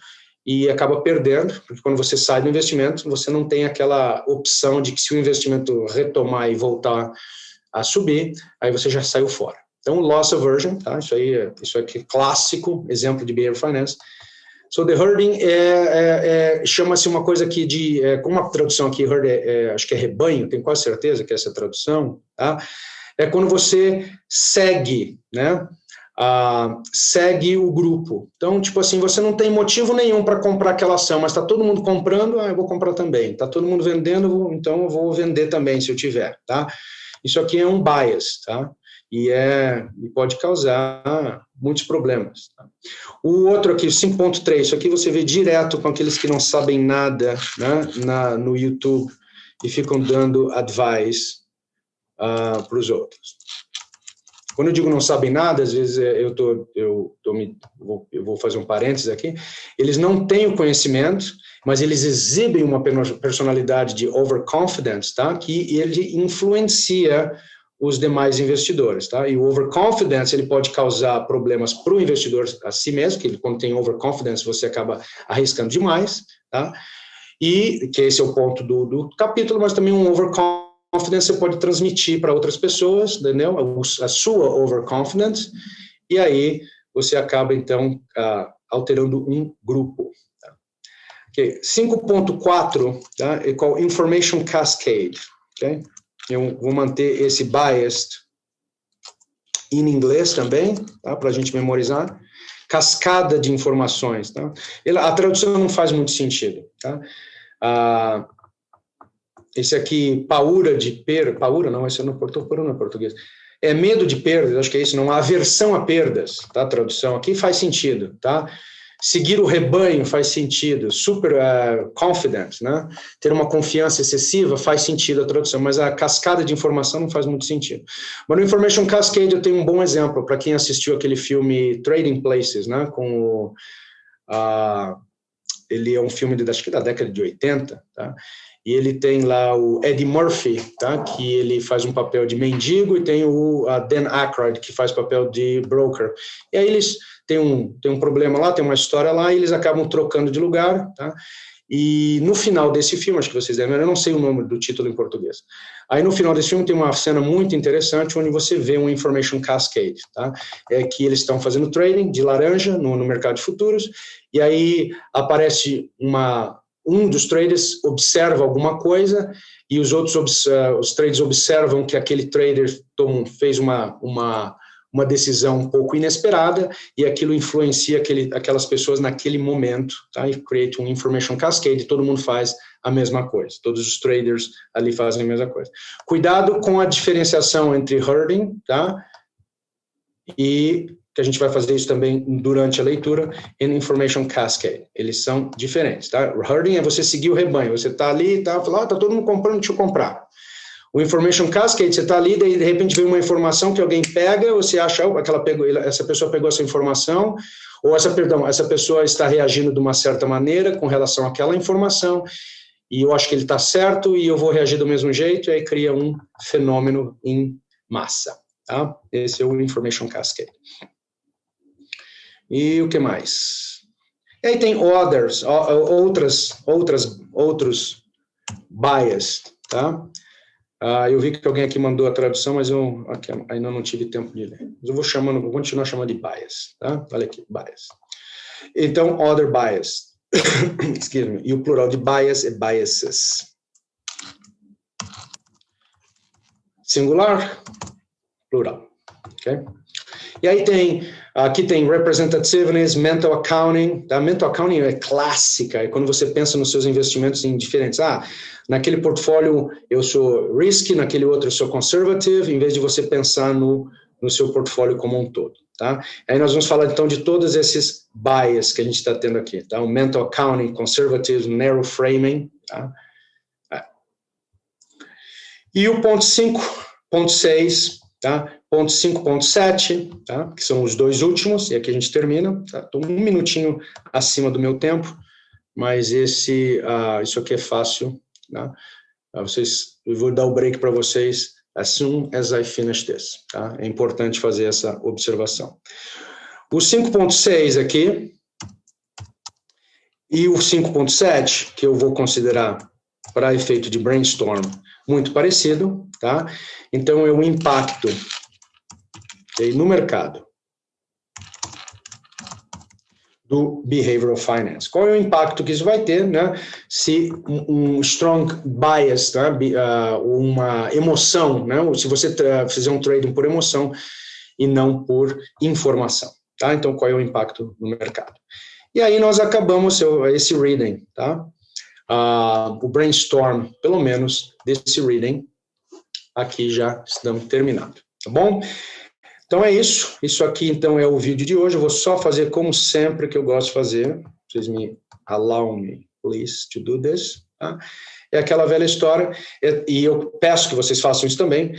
e acaba perdendo, porque quando você sai do investimento, você não tem aquela opção de que se o investimento retomar e voltar a subir, aí você já saiu fora. Então, loss aversion, tá? Isso aqui é clássico, exemplo de Behavioral Finance. So, the herding chama-se uma coisa aqui como a tradução aqui, herd acho que é rebanho, tenho quase certeza que é essa tradução, tá? É quando você segue, né? Segue o grupo. Então, tipo assim, você não tem motivo nenhum para comprar aquela ação, mas está todo mundo comprando, eu vou comprar também. Está todo mundo vendendo, então eu vou vender também, se eu tiver, tá? Isso aqui é um bias, tá? E pode causar muitos problemas. Tá? O outro aqui, 5.3, isso aqui você vê direto com aqueles que não sabem nada, né, no YouTube e ficam dando advice para os outros. Quando eu digo não sabem nada, às vezes eu vou fazer um parênteses aqui, eles não têm o conhecimento, mas eles exibem uma personalidade de overconfidence, tá? Que ele influencia os demais investidores, tá? E o overconfidence, ele pode causar problemas para o investidor a si mesmo, que quando tem overconfidence, você acaba arriscando demais, tá? e que esse é o ponto do capítulo, mas também um overconfidence você pode transmitir para outras pessoas, entendeu? A sua overconfidence, e aí você acaba, então, alterando um grupo. Tá? Okay. 5.4, tá? É called Information Cascade. Okay? Eu vou manter esse biased em inglês também, tá? Para a gente memorizar. Cascada de informações. Tá? A tradução não faz muito sentido. Tá? Esse aqui, paura de perda, paura não, esse não é português. É medo de perdas, acho que é isso, não, aversão a perdas, tá? A tradução aqui faz sentido, tá? Seguir o rebanho faz sentido, super confident, né? Ter uma confiança excessiva faz sentido a tradução, mas a cascada de informação não faz muito sentido. Mas no Information Cascade eu tenho um bom exemplo para quem assistiu aquele filme Trading Places, né? Com ele é um filme acho que da década de 80, tá? E ele tem lá o Eddie Murphy, tá? Que ele faz um papel de mendigo, e tem o Dan Aykroyd, que faz papel de broker. E aí eles têm um problema lá, tem uma história lá, e eles acabam trocando de lugar, tá? E no final desse filme, acho que vocês devem ver, eu não sei o nome do título em português. Aí no final desse filme tem uma cena muito interessante, onde você vê um information cascade, tá? É que eles estão fazendo trading de laranja no mercado de futuros, e aí aparece um dos traders observa alguma coisa e os outros os traders observam que aquele trader fez uma decisão um pouco inesperada e aquilo influencia aquelas pessoas naquele momento, tá? E cria um information cascade, todo mundo faz a mesma coisa, todos os traders ali fazem a mesma coisa. Cuidado com a diferenciação entre herding, tá? E que a gente vai fazer isso também durante a leitura, em Information Cascade. Eles são diferentes, tá? Herding é você seguir o rebanho, você está ali, tá todo mundo comprando, deixa eu comprar. O Information Cascade, você está ali, daí de repente vem uma informação que alguém pega, você acha, essa pessoa pegou essa informação, ou essa pessoa está reagindo de uma certa maneira com relação àquela informação, e eu acho que ele está certo, e eu vou reagir do mesmo jeito, e aí cria um fenômeno em massa. Tá? Esse é o Information Cascade. E o que mais? E aí tem outros bias, tá? Eu vi que alguém aqui mandou a tradução, mas eu ainda não tive tempo de ler. Mas eu vou continuar chamando de bias, tá? Olha aqui, bias. Então, other bias. Excuse me. E o plural de bias é biases. Singular, plural. Ok? E aí aqui tem representativeness, mental accounting. Tá? Mental accounting é clássica, é quando você pensa nos seus investimentos em diferentes. Naquele portfólio eu sou risky, naquele outro eu sou conservative, em vez de você pensar no seu portfólio como um todo. Tá? Aí nós vamos falar então de todos esses bias que a gente está tendo aqui. Tá? O mental accounting, conservative, narrow framing. Tá? E o ponto 5.6, tá? Ponto 5.7, tá? Que são os dois últimos, e aqui a gente termina. Estou um minutinho acima do meu tempo, mas isso aqui é fácil. Tá? Eu vou dar o break para vocês as soon as I finish this. Tá? É importante fazer essa observação. O 5.6 aqui e o 5.7, que eu vou considerar para efeito de brainstorm, muito parecido, tá? Então, é o impacto no mercado do behavioral finance. Qual é o impacto que isso vai ter, né? Se um strong bias, né? Uma emoção, né? Se você fizer um trading por emoção e não por informação, tá? Então, qual é o impacto no mercado? E aí nós acabamos esse reading, tá? O brainstorm, pelo menos, desse reading, aqui já estamos terminando, tá bom? Então é isso. Isso aqui, então, é o vídeo de hoje. Eu vou só fazer como sempre que eu gosto de fazer. Vocês me allow me, please, to do this. Tá? É aquela velha história, e eu peço que vocês façam isso também,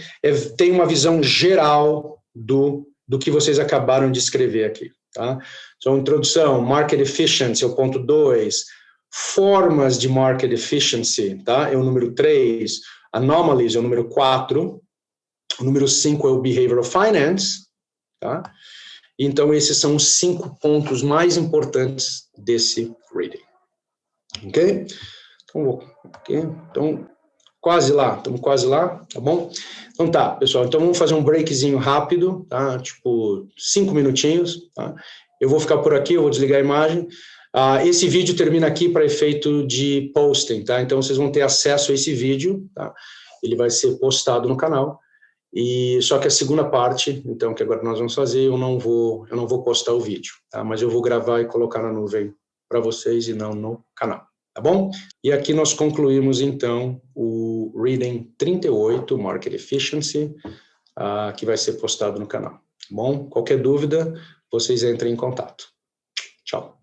tem uma visão geral do que vocês acabaram de escrever aqui. Tá? Então, introdução, market efficiency, é o ponto 2, formas de market efficiency, tá? É o número 3, anomalies é o número 4, o número 5 é o behavioral finance, tá? Então, esses são os 5 pontos mais importantes desse reading. Ok? Então, quase lá, estamos quase lá, tá bom? Então tá, pessoal, então vamos fazer um breakzinho rápido, tá? Tipo, 5 minutinhos, tá? Eu vou ficar por aqui, eu vou desligar a imagem. Esse vídeo termina aqui para efeito de posting, tá? Então vocês vão ter acesso a esse vídeo, tá? Ele vai ser postado no canal. E só que a segunda parte, então, que agora nós vamos fazer, eu não vou postar o vídeo, tá? Mas eu vou gravar e colocar na nuvem para vocês e não no canal, tá bom? E aqui nós concluímos, então, o Reading 38, Market Efficiency, que vai ser postado no canal, tá bom? Qualquer dúvida, vocês entrem em contato. Tchau.